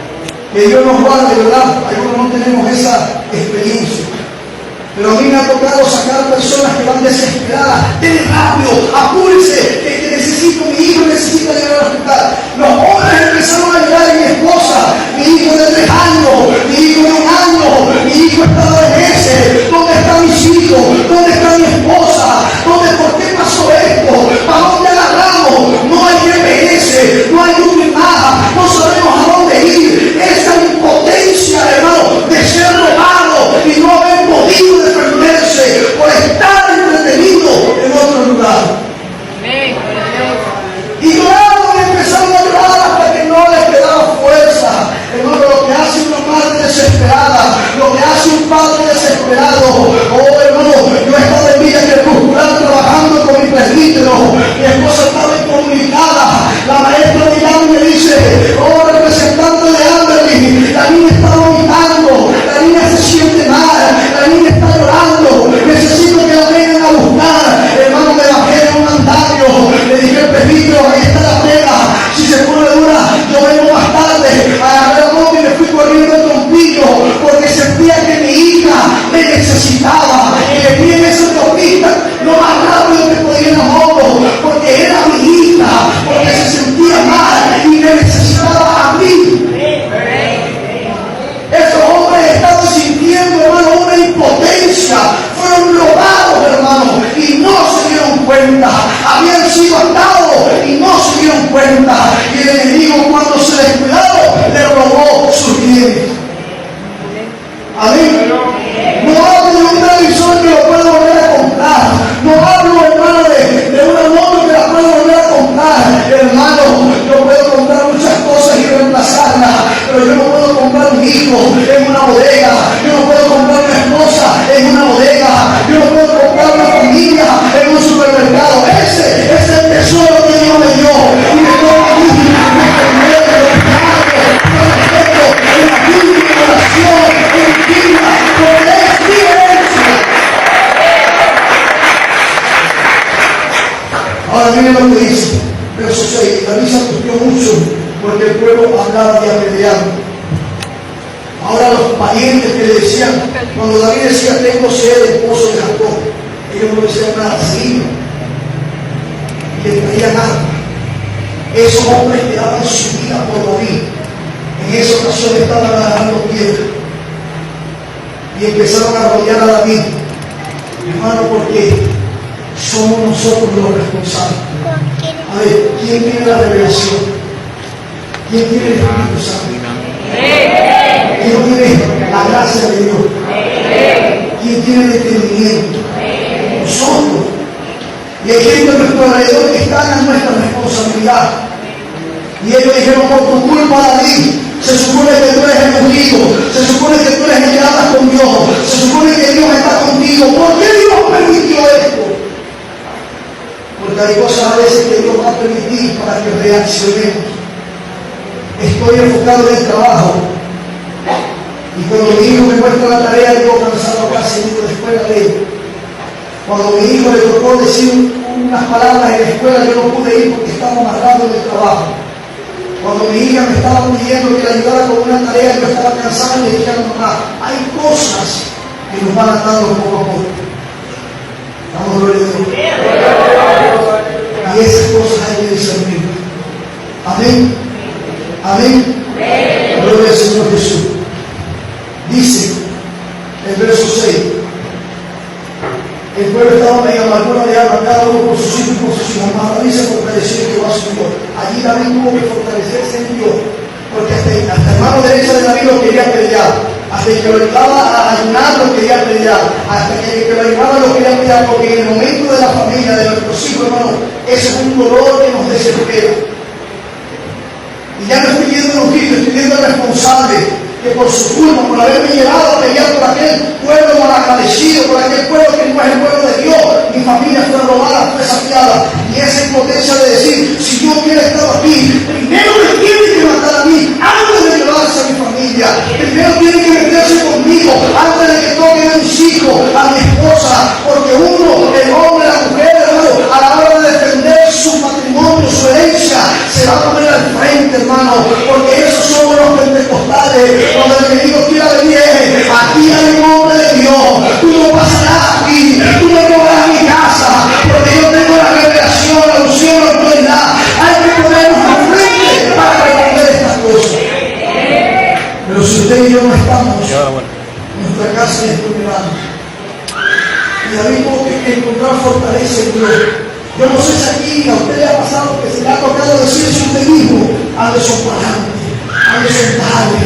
Que Dios nos guarde, ¿verdad? Algunos no tenemos esa experiencia. Pero a mí me ha tocado sacar personas que van desesperadas. ¡Denle rápido! ¡Apúrese! Que necesito, mi hijo necesita llegar al hospital. Los hombres empezaron a llorar, y mi esposa, mi hijo de 3 años, mi hijo de 1 año, mi hijo está de meses. ¿Dónde están mis hijos? ¿Dónde está mi esposa? ¿Por qué pasó esto? ¿Para dónde agarramos? No hay GPS, no hay Google Maps, no sabemos a dónde ir. Esa impotencia, hermano, de ser robado y no haber podido defenderse por estar entretenido en otro lugar. Y lloraron y empezaron a llorar hasta que no les quedaba fuerza. Hermano, lo que hace una madre desesperada, lo que hace un padre desesperado. Oh, hermano, yo he estado en Villa Crepuscular trabajando con mi presbítero. Mi esposa estaba incomunicada. La maestra me llama y me dice: oh, representante de Amberley, la niña está vomitando, la niña se siente mal, la niña está llorando, necesito que la vengan a buscar. Hermano, me bajé de un andamio, le dije al presbítero: ahí está la pega, si se pone dura, yo vengo más tarde. Agarré la moto y me fui corriendo el trompillo, porque sentía que mi hija me necesitaba, y le vi en esa autopista lo más rápido que podía en la moto, porque era mi hija, porque se sentía mal y me necesitaba a mí. Esos hombres estaban sintiendo, hermano, una impotencia. Fueron robados, hermano, y no se dieron cuenta. Habían sido atados y no se dieron cuenta. Y el enemigo, cuando se descuidó, le robó sus bienes. Amén. No hablo de un televisor que lo puedo volver a comprar. No hablo, hermano, de una moto que la puedo volver a comprar. Hermano, yo puedo comprar muchas cosas y reemplazarlas, pero yo no puedo comprar un hijo en una bodega. Yo no puedo comprar una esposa en una bodega. Yo no puedo comprar una familia en un supermercado. Ese es el tesoro que Dios me dio. Y me dio a mí, en la Biblia, en oración, en vida, porque es mi herencia. Ahora miren lo que dice, verso 6. David se angustió mucho porque el pueblo hablaba de apedrearlo. Ahora los parientes que le decían, cuando David decía, tengo sed del pozo de Jacob, ellos no decían nada así, y le traían agua. Esos hombres que daban su vida por David, en esa ocasión estaban agarrando piedra y empezaron a rodear a David, hermano, porque somos nosotros los responsables. A ver, ¿quién tiene la revelación? ¿Quién tiene el Espíritu Santo? ¿Quién tiene la gracia de Dios? ¿Quién tiene el entendimiento? Nosotros. Y hay gente a nuestro alrededor que está en nuestra responsabilidad. Y ellos dijeron, por tu culpa, David, se supone que tú eres el ungido, se supone que tú eres el que hablas con Dios, se supone que Dios está contigo. ¿Por qué Dios permitió esto? Porque hay cosas a veces que Dios va a permitir para que reaccionemos. Estoy enfocado en el trabajo. Y cuando mi hijo me muestra la tarea, yo cansado casi después de la ley. Cuando mi hijo le tocó decir unas palabras en la escuela, yo no pude ir porque estaba amarrado en el trabajo. Cuando mi hija me estaba pidiendo que le ayudara con una tarea, yo estaba cansado y le dije a mi mamá, hay cosas que nos van atando poco a poco. Vamos, gloria a Dios. Y esas cosas hay que discernir. Amén. Amén. Gloria al Señor Jesús. Dice el verso 6. El pueblo estaba medio amargura de alma, cada uno por sus hijos y por sus hijas. Mas David se fortaleció en Jehová su Dios. Allí David tuvo que fortalecerse en Dios, porque hasta la mano derecha de David lo quería pelear. Hasta el que lo ayudaba a ayunar lo quería pelear. Hasta que el que lo ayudaba lo quería pelear, porque en el momento de la familia, de nuestros hijos, hermano, ese es un dolor que nos desespera. Y ya no estoy viendo los hijos, estoy viendo el responsable que por su culpa, por haberme llevado a pelear por aquel pueblo malagradecido, por aquel pueblo que no es el pueblo de Dios, mi familia fue robada, fue saqueada. Y esa impotencia de decir, si yo hubiera estado aquí, primero me tienen que matar a mí, antes de llevarse a mi familia. Primero tienen que meterse conmigo, antes de que toquen a mis hijos, a mi esposa, porque uno, el hombre, la mujer, hermano, a la hora de defender su patrimonio, su herencia, se va a poner al frente, hermano, porque esos son los pentecostales. Cuando el enemigo quiera venir, aquí hay un hombre de Dios, tú no pasarás aquí, tú no llevarás a mi casa, porque yo tengo la revelación, la unción, la autoridad. Hay que ponernos al frente para responder estas cosas. Pero si usted y yo no estamos, nuestra casa es vulnerable. Y David tuvo que encontrar fortaleza en Dios. Yo no sé si aquí a usted le ha pasado que se le ha tocado decirse usted mismo, ande soportando, ande sentado.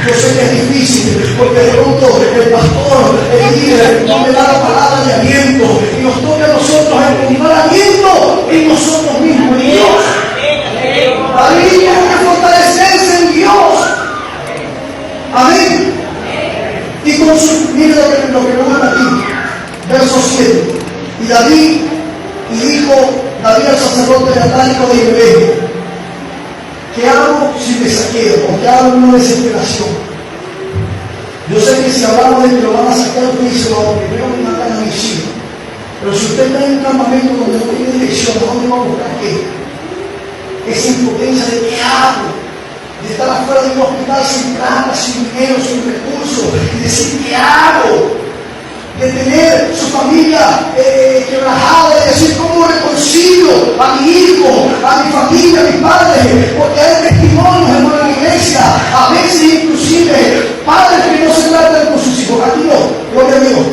Yo sé que es difícil, porque de pronto el pastor, el líder, no me da la palabra de aliento, y nos toca a nosotros encontrar aliento en nosotros mismos, en Dios. David tiene que fortalecerse en Dios. Amén. Y con su, mire lo que me manda aquí, verso 7. Y David, y dijo David al sacerdote atálico de Belén, ¿qué hago si me saqueo? ¿O qué hago en una desesperación? Yo sé que si hablamos de que lo van a saquear, usted dice, no, primero me matan a mis hijos. Pero si usted está en un campamento donde no tiene dirección, ¿a dónde va a buscar qué? Esa impotencia de qué hago, de estar afuera de un hospital sin plata, sin dinero, sin recursos, y decir, ¿qué hago? De tener su familia quebrajada, de decir, ¿cómo reconcilio a mi hijo, a mi familia, a mis padres? Porque hay testimonios, hermano, en la iglesia, a veces inclusive padres que no se tratan con sus hijos. Aquí no, gloria a Dios.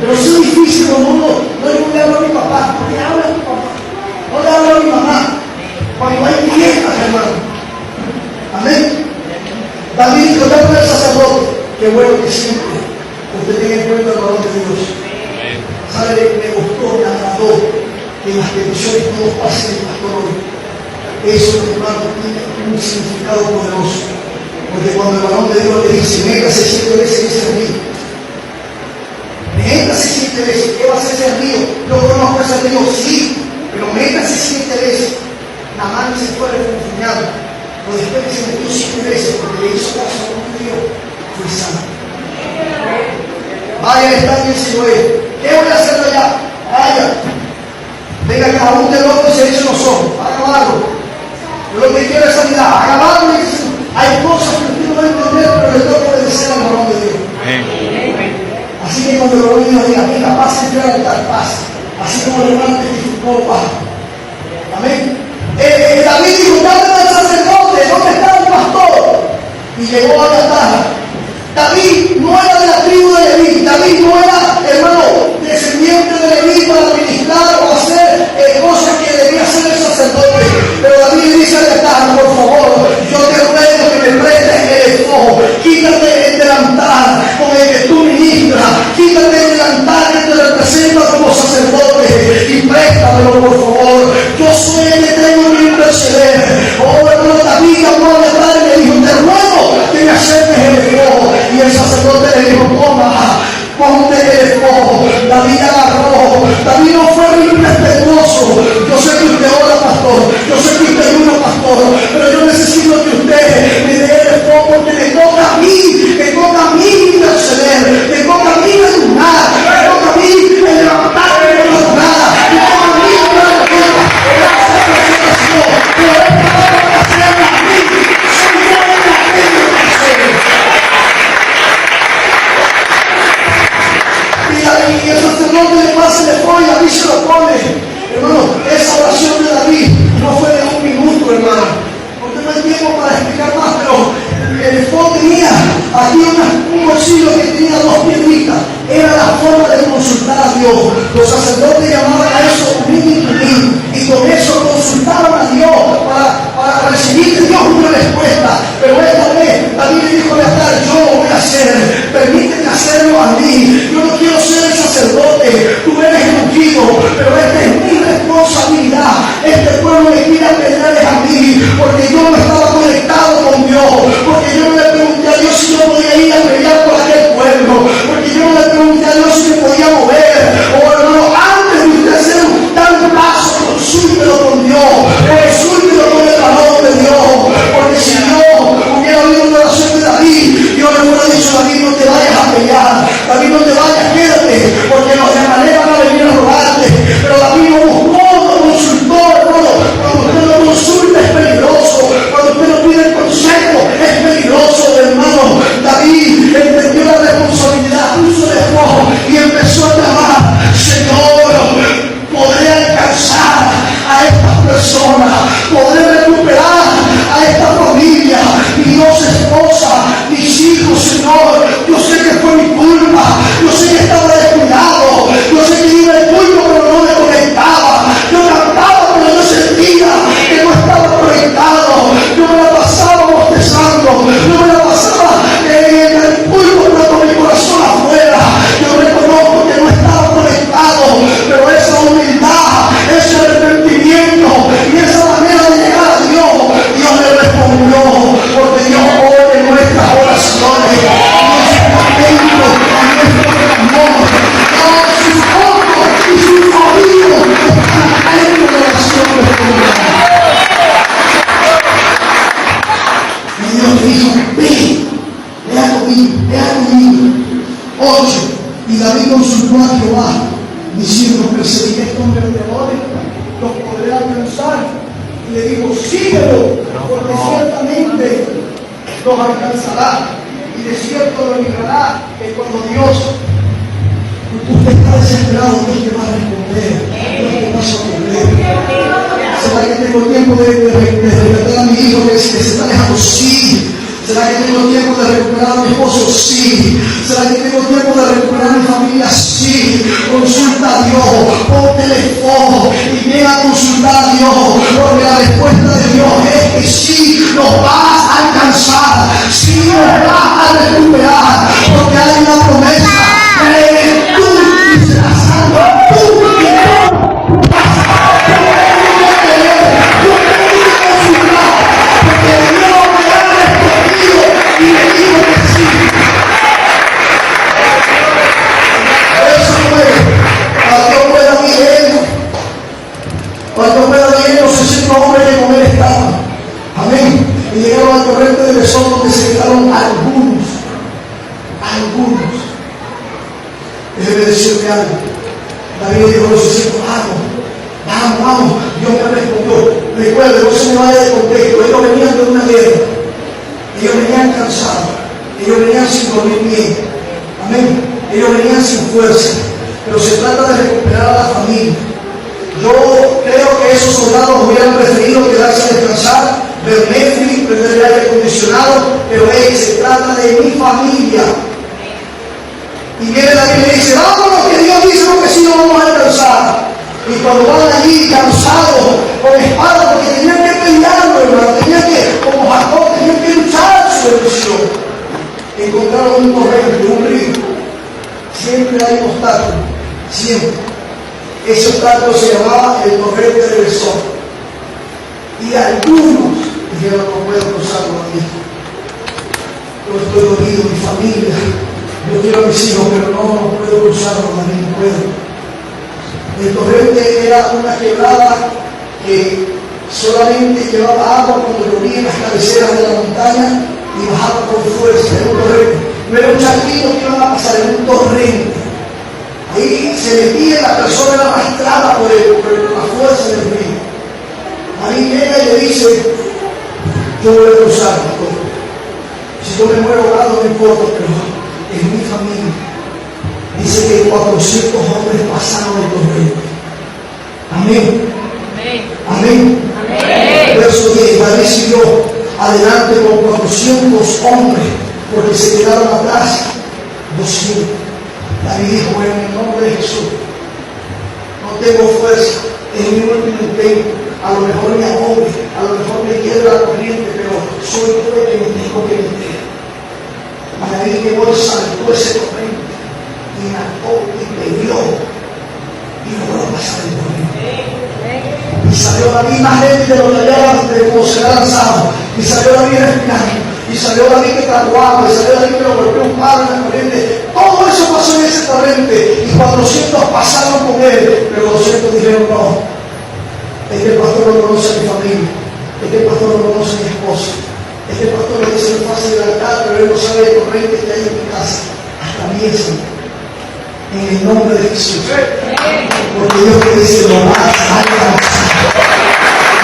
Pero sí es difícil cuando uno no le habla a mi papá, no le habla a mi papá, no le habla a mi mamá, cuando hay fiestas, hermano. Amén. David dijo, dame al sacerdote, qué bueno que siempre bendiciones todos pasen, pastor. Eso, hermano, tiene un significado poderoso. Porque cuando el varón de Dios le dice, métase 7 veces en ese río. Métase 7 veces. ¿Qué va a hacer ese río? Yo conozco ese río, sí, pero métase 7 veces. La mano se fue refunfuñando. Pero después que se metió 7 veces, porque le hizo caso a un río, fue sano. Vaya, está bien, Señor. ¿Qué voy a hacer allá? Vaya. Venga, cada uno de los se dice los ojos. Haga algo. Yo lo que quiero es sanidad. Haga algo. Hay cosas que usted no va a entender, pero le tengo que obedecer al varón de Dios. Así que cuando el varón de Dios diga, venga, pase entrar al altar, pase. Así como el hermano testificó, pase. Amén. David dijo, dame al sacerdote, ¿dónde está el pastor? Y llegó a la taja. David no era de la tribu de Leví, David no era, hermano, descendiente de Leví para ministrar o hacer cosas que debía hacer el sacerdote. Pero David le dice a Natán, por favor, yo te ruego que me prestes el esposo, quítate el delantal con el que tú ministras, quítate el delantal que te representa como sacerdote y préstamelo, por favor. Yo soy el que tengo que interceder. Oh, hermano, David llamó a Natán y le dijo, te ruego que me aceptes el esposo. Y el sacerdote le dijo, toma, ponte el esposo. David agarró. David no fue irrespetuoso. Yo sé que usted ora, pastor. Yo sé que usted ayuda, pastor. Pero yo necesito que usted me dé el esposo porque me toca a mí interceder. Me toca a mí ayudar. Me toca a mí levantarme de la jornada. Me toca a mí hablar de tema. Esa presentación. Pero esta va a hacerla a mí. Soy yo el que tengo que hacer. Y el sacerdote le pasa el esposo y David se lo pone. Hermano, esa oración de David no fue de un minuto, hermano. Porque no hay tiempo para explicar más, pero el esposo tenía aquí un bolsillo que tenía 2 piedritas. Era la forma de consultar a Dios. Los sacerdotes llamaban a eso un y con eso consultaban a Dios para recibir de Dios una respuesta. Pero esta vez David le dijo a Natán, yo lo voy a hacer, permíteme hacerlo a mí. Yo no quiero ser el sacerdote, tú eres el ungido, pero esta es mi responsabilidad. Este pueblo me quiere apedrear a mí, porque yo no estaba conectado con Dios, porque yo no le pregunté a Dios si yo podía ir a pelear por aquel pueblo, porque yo no le pregunté a Dios si me podía mover. O hermano, antes de usted dar un paso, consúltelo con Dios, consúltelo con el varón de Dios, porque si yo hubiera oído una oración de David, yo le hubiera dicho, David, no te vayas a pelear, David, no te vayas, quédate, porque los de manera van a venir a robarte. Pero David no buscó, no consultó, hermano. Cuando usted no consulta es peligroso, cuando usted no pide el consejo es peligroso, hermano. David entendió la responsabilidad, puso el esposo y empezó a llamar, Señor, podré alcanzar a estas personas, podré recuperar a esta familia, mis 2 esposas, mis hijos, Señor. Yo sé que fue mi culpa, yo sé que estaba descuidado, yo sé que iba el culto pero no me conectaba, yo cantaba pero yo sentía que no estaba conectado, yo me la pasaba bostezando, yo me la pasaba en el culto pero con mi corazón afuera. Yo reconozco que no estaba conectado, pero esa humildad, ese arrepentimiento y esa manera de llegar a Dios, Dios le respondió, porque Dios oye nuestras oraciones, nuestros lamentos, nuestros clamores. Sus ojos y sus oídos están en la oración respondida. Y Dios dijo, ve a conmigo. 8. Y David consultó a Jehová, diciendo, perseguiré estos perdedores, los podré alcanzar. Y le dijo, síguelo, porque ciertamente los alcanzará. Y de cierto lo librará, que cuando Dios, usted está desesperado, Dios te va a responder, Dios te va a socorrer. ¿Será que tengo tiempo de respetar a mi hijo que se está alejando? Sí. ¿Será que tengo tiempo de recuperar a mi esposo? Sí. ¿Será que tengo tiempo de recuperar a mi familia? Sí. Consulta a Dios, ponte el esposo y ven a consultar a Dios, porque la respuesta de Dios es que sí, los vas a alcanzar, sí, los vas a recuperar, porque hay una promesa que tú y serás salvo, tú y yo. al torrente de Besón, donde se quedaron algunos. Déjeme decirte algo. David dijo a los discípulos: vamos. Dios me respondió. Recuerde, no se me vaya de contexto. Ellos venían de una guerra. Ellos venían cansados. Ellos venían sin dormir bien. Amén. Ellos venían sin fuerza. Pero se trata de recuperar a la familia. Yo creo que esos soldados hubieran preferido quedarse a descansar, ver Netflix, prender el aire acondicionado, pero se trata de mi familia. Y viene David y le dice: vámonos, que Dios dice que si no vamos a alcanzar. Y cuando van allí cansados, con espada, porque tenían que pelearlo, hermano, tenían que, como Jacob, tenían que luchar su elección. Encontraron un torrente, un río. Siempre hay obstáculos, siempre. Ese obstáculo se llamaba el torrente de Besón. Y algunos dijeron: no puedo cruzarlo aquí. Yo estoy dolido, mi familia. Yo quiero a mis hijos, pero no puedo cruzarlo, no puedo. El torrente era una quebrada que solamente llevaba agua cuando llovía en las cabeceras de la montaña y bajaba con fuerza. Era un torrente. No era un charquito que iban a pasar, era un torrente. Ahí se metía y la persona era arrastrada por la fuerza del río. Ahí llega y le dice: yo voy a cruzar todo. Si yo me muero ahogado no importa, pero es mi familia. Dice que 400 hombres pasaron el torrente. Amén. Verso 10. David siguió adelante con 400 hombres, porque se quedaron atrás 200. David dijo: en el nombre de Jesús, no tengo fuerza, es mi último intento. A lo mejor me ahogue, a lo mejor me quiebra la corriente, pero soy yo el que me tengo que meter. Y David llegó y saltó ese torrente, y nadó y peleó, y logró pasar el torrente. Y salió David más lento de lo que había antes, como se había lanzado. Y salió David respirando. Y salió David que tatuaba. Y salió David que lo golpeó un palo en la corriente. Todo eso pasó en ese torrente. Y 400 pasaron con él. Pero 200 dijeron: no. Este pastor no conoce a mi familia. Este pastor no conoce a mi esposa. Este pastor me dice: no fácil de altar, pero él no sabe el torrente que hay en mi casa. Hasta mí es en el nombre de Jesús. Porque Dios te dice: lo vas a alcanzar.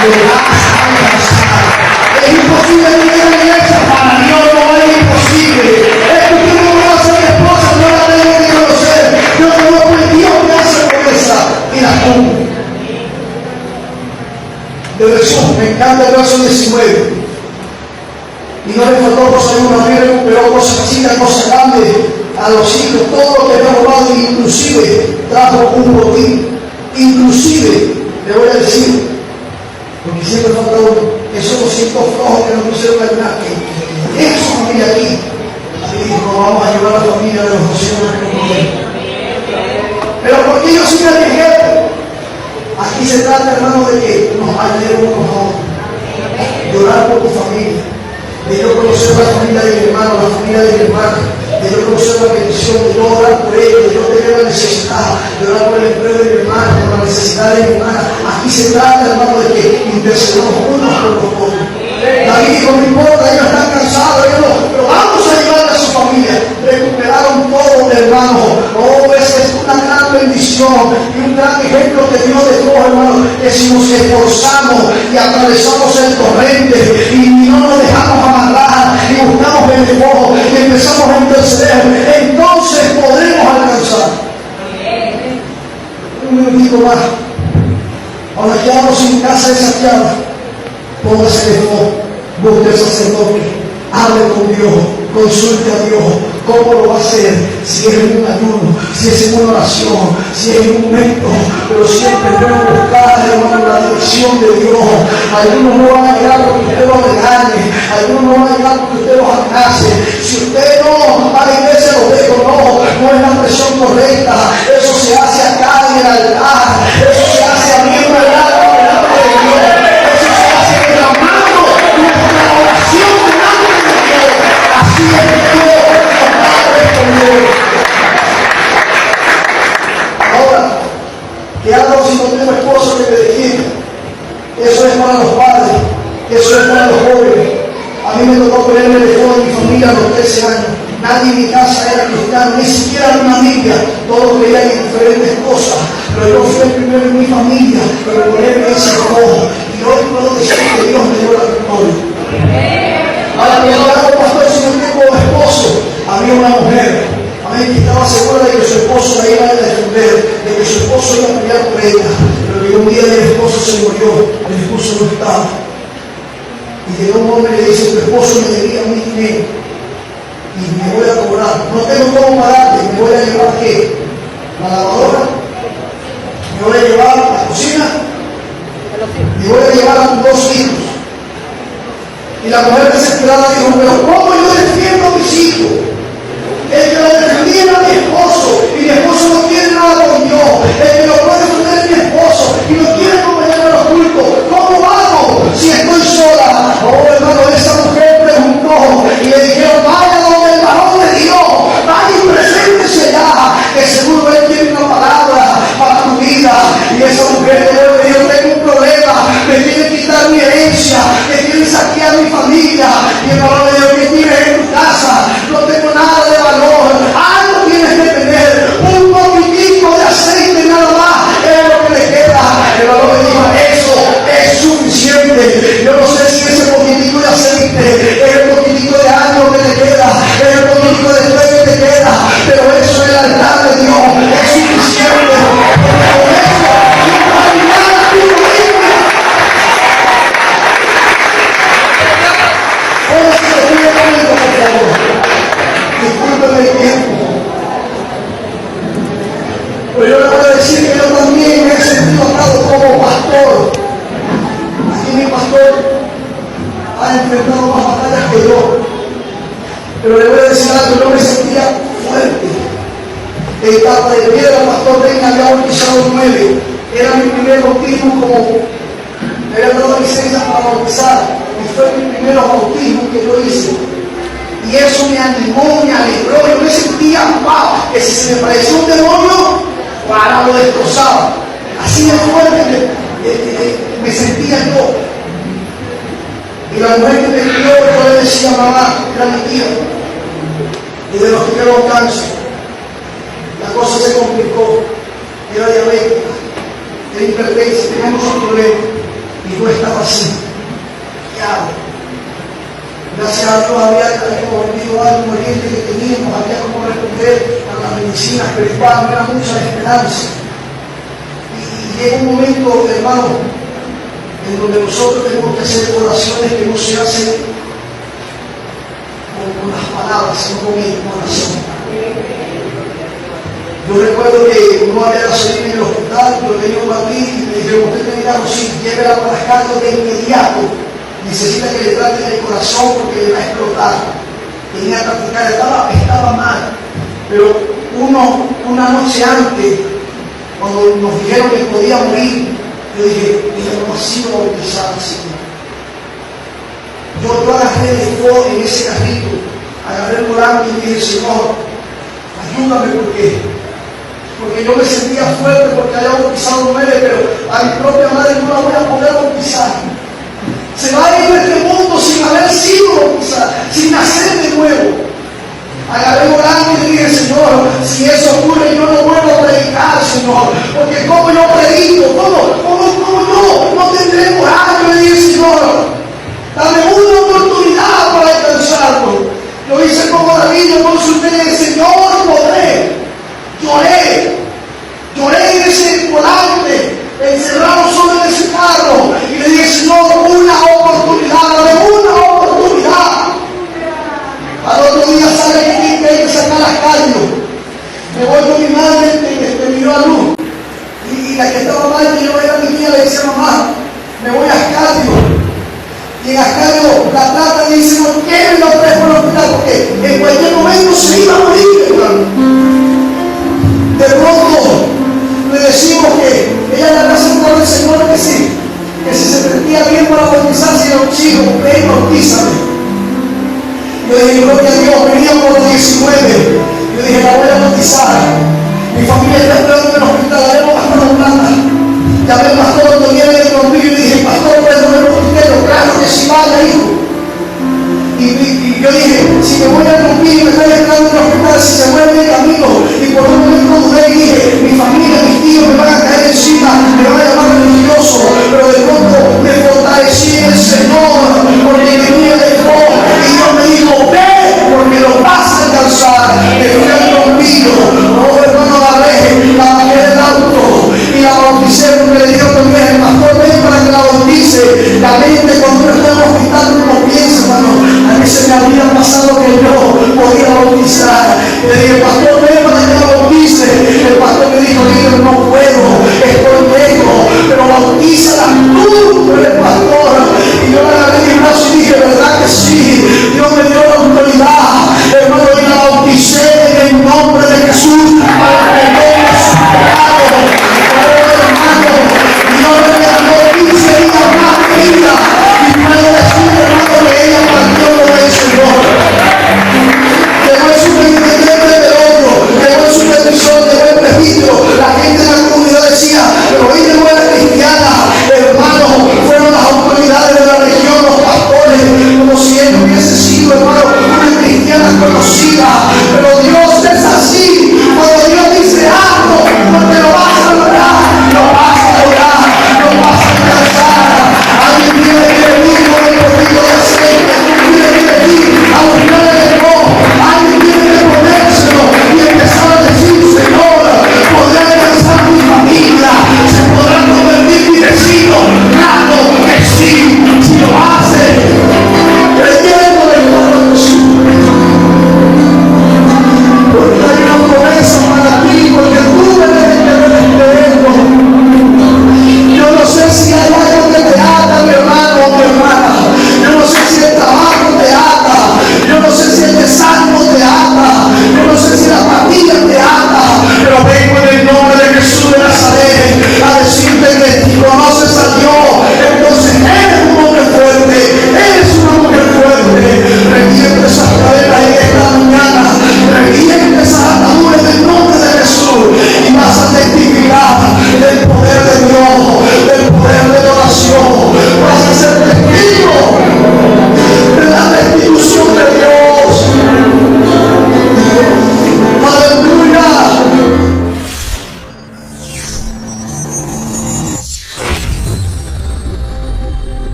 Lo vas a alcanzar. Es imposible vivir en la iglesia. Para Dios no es imposible. Es que usted no conoce a mi esposa, no la tengo que conocer. Yo conozco el Dios que hace promesa y la cumple. De Jesús, me encanta el verso 19. Y no le faltó cosa alguna, David recuperó cosas chicas, cosas grandes a los hijos, todo lo que había robado, inclusive trajo un botín. Inclusive, le voy a decir, porque siempre falta uno, esos 200 flojos que no pusieron a ayunar, que eso familia aquí. Así dijo: vamos a ayudar a la familia de los 200 que no pudieron. Pero porque yo soy el jefe. Aquí se trata, hermano, de que nos ayudemos unos a otros. Llorar por tu familia. De yo conocer la familia de mi hermano, la familia de mi hermana. De yo conocer la bendición, de yo orar por ellos, de yo tener la necesidad, de orar por el empleo de mi hermano, por la necesidad de mi hermana. Aquí se trata, hermano, de que intercedamos unos por los otros. David dijo: no importa, ellos están cansados, ellos no, pero vamos a ayudar a su familia. Recuperaron todo, hermano. Oh, esa es una gran bendición y un gran ejemplo que Dios dejó, hermano, que si nos esforzamos y atravesamos el torrente y no nos dejamos amarrar y buscamos el fuego y empezamos a interceder, entonces podremos alcanzar. Un minutito más. Ahora quedamos en casa desafiada. Póngase de fuego, busque al sacerdote, hable con Dios, consulte a Dios. ¿Cómo lo va a hacer? Si es en un ayuno, si es en una oración, si es en un momento, pero siempre es bueno buscar, hermano, la dirección de Dios. Algunos no van a llegar porque usted los regañe, algunos no van a llegar porque usted los amenace. Si usted no va a la iglesia, los dejo, no es la presión correcta. Eso se hace acá en el altar, eso se hace abriendo el alma delante de Dios, eso se hace derramando nuestra oración delante de Dios. Así es que Dios. Ahora, ¿qué hago si no tengo esposo que me defienda? Eso es para los padres, eso es para los jóvenes. A mí me Pastor Coronel me dejó en mi familia a los 13 años. Nadie en mi casa era cristiano, ni siquiera mi familia. Todos creían en diferentes cosas. Pero yo fui el primero en mi familia que ponerme ese rojo. Y hoy puedo decir que Dios me dio la victoria. Ahora me llamaron pastor, si no tengo esposo. Había una mujer, amén, que estaba segura de que su esposo la iba a defender, de que su esposo iba a pelear por ella. Pero que un día el esposo se murió, el esposo no estaba. Y llegó un hombre y le dice: tu esposo me debía mi dinero y me voy a cobrar. No tengo cómo pagarte. ¿Me voy a llevar qué? ¿La lavadora? ¿Me voy a llevar la cocina? ¿Me voy a llevar a tus 2 hijos? Y la mujer desesperada dijo: pero ¿cómo yo defiendo a mis hijos? El que lo defendía era mi esposo, y mi esposo no quiere nada con Dios. El que lo puede defender es mi esposo, y no quiere acompañarme a los cultos. ¿Cómo hago si estoy sola? Oh, hermano, esa mujer preguntó, y le dijeron: vaya donde el varón de Dios, vaya y preséntese allá, que seguro él tiene una palabra para tu vida. Y esa mujer le dijo: tengo un problema, me quieren quitar mi herencia, me quieren saquear mi familia. Y el varón le dijo: ¿qué tienes en tu casa? No tengo nada de valor. Algo tienes que tener, un poquitico de aceite nada más, es lo que le queda. El varón le dijo: eso es suficiente. Yo no sé si ese poquitico de aceite es el poquitico de años que te queda, es el poquitico de fe que te queda, pero eso es el altar de Dios, es suficiente. Con eso no hay nada que morirme. Ahora sí, estoy conmigo, por favor. Discúlpeme el tiempo. Pero yo le voy a decir que yo también me he sentido atado como pastor. Aquí mi pastor ha enfrentado más batallas que yo. Pero le voy a decir algo: yo me sentía fuerte. En etapa de vida del pastor Ben había bautizado 9. Era mi primer bautismo, como me había dado licencia para bautizar. Y fue mi primer bautismo que yo hice. Y eso me animó, me alegró. Yo me sentía, wow, que si se me parecía un demonio, para lo destrozaba. Así de fuerte me sentía yo. Y la mujer que me crió, yo le decía: mamá, era mi tía, y de los primeros cáncer. La cosa se complicó. Era diabética, era hipertensa, tenía muchos problemas. Y yo estaba así. ¿Qué hago? Gracias a Dios había vendido algo oriente que teníamos, había como responder a las medicinas, pero igual no era mucha esperanza. Y llega un momento, hermano, en donde nosotros tenemos que hacer oraciones que no se hacen con las palabras, sino con el corazón. Yo recuerdo que uno había salido en el hospital, yo tenía un batir y me dijeron: usted tenía algo, sí, llévela para las cargas de inmediato. Necesita que le traten el corazón porque le va a explotar. Tenía taquicardia, estaba mal. Pero una noche antes, cuando nos dijeron que podía morir, yo dije: ella no ha sido bautizada, Señor. Yo agarré el fuego en ese carrito, agarré el volante y dije: Señor, ayúdame, porque yo me sentía fuerte porque había bautizado 9, pero a mi propia madre no la voy a poder bautizar. Se va a ir de este mundo sin haber sido bautizada, sin nacer de nuevo. Agarré volante y dije: Señor, si eso ocurre, yo no vuelvo a predicar, Señor, porque como yo predico, como yo no tendré moral. Yo le dije: Señor, dame una oportunidad para alcanzarlo. Lo hice como David, yo consulté y dije: Señor, podré. Lloré en ese volante, encerrado solo en ese carro, y le dije: Señor, una oportunidad, dame una oportunidad. Al otro día sale que hay que sacar las calles. Me voy con mi madre, me miró a luz, y la que estaba mal, que yo era mi tía, le decía: mamá, me voy a Ascadio. Y en Ascadio la trata y dice: no quieren los tres por el hospital, porque en cualquier momento se iba a morir, hermano. De pronto le decimos que ella le había aceptado al Señor que sí, que si se sentía bien para bautizarse, y los chicos, ven, bautízame. Yo dije: gloria a Dios, venía por 19. Yo dije: la voy a bautizar. Mi familia está esperando en el hospital, haremos pastor Plata. Llamé al pastor Antoniel de conmigo y dije: pastor, ¿puedo ver un bautizero? Claro que sí, vaya, hijo. La mente cuando uno está en el hospital uno piensa, hermano, a mí se me habría pasado que yo podía bautizar. Le dije, pastor,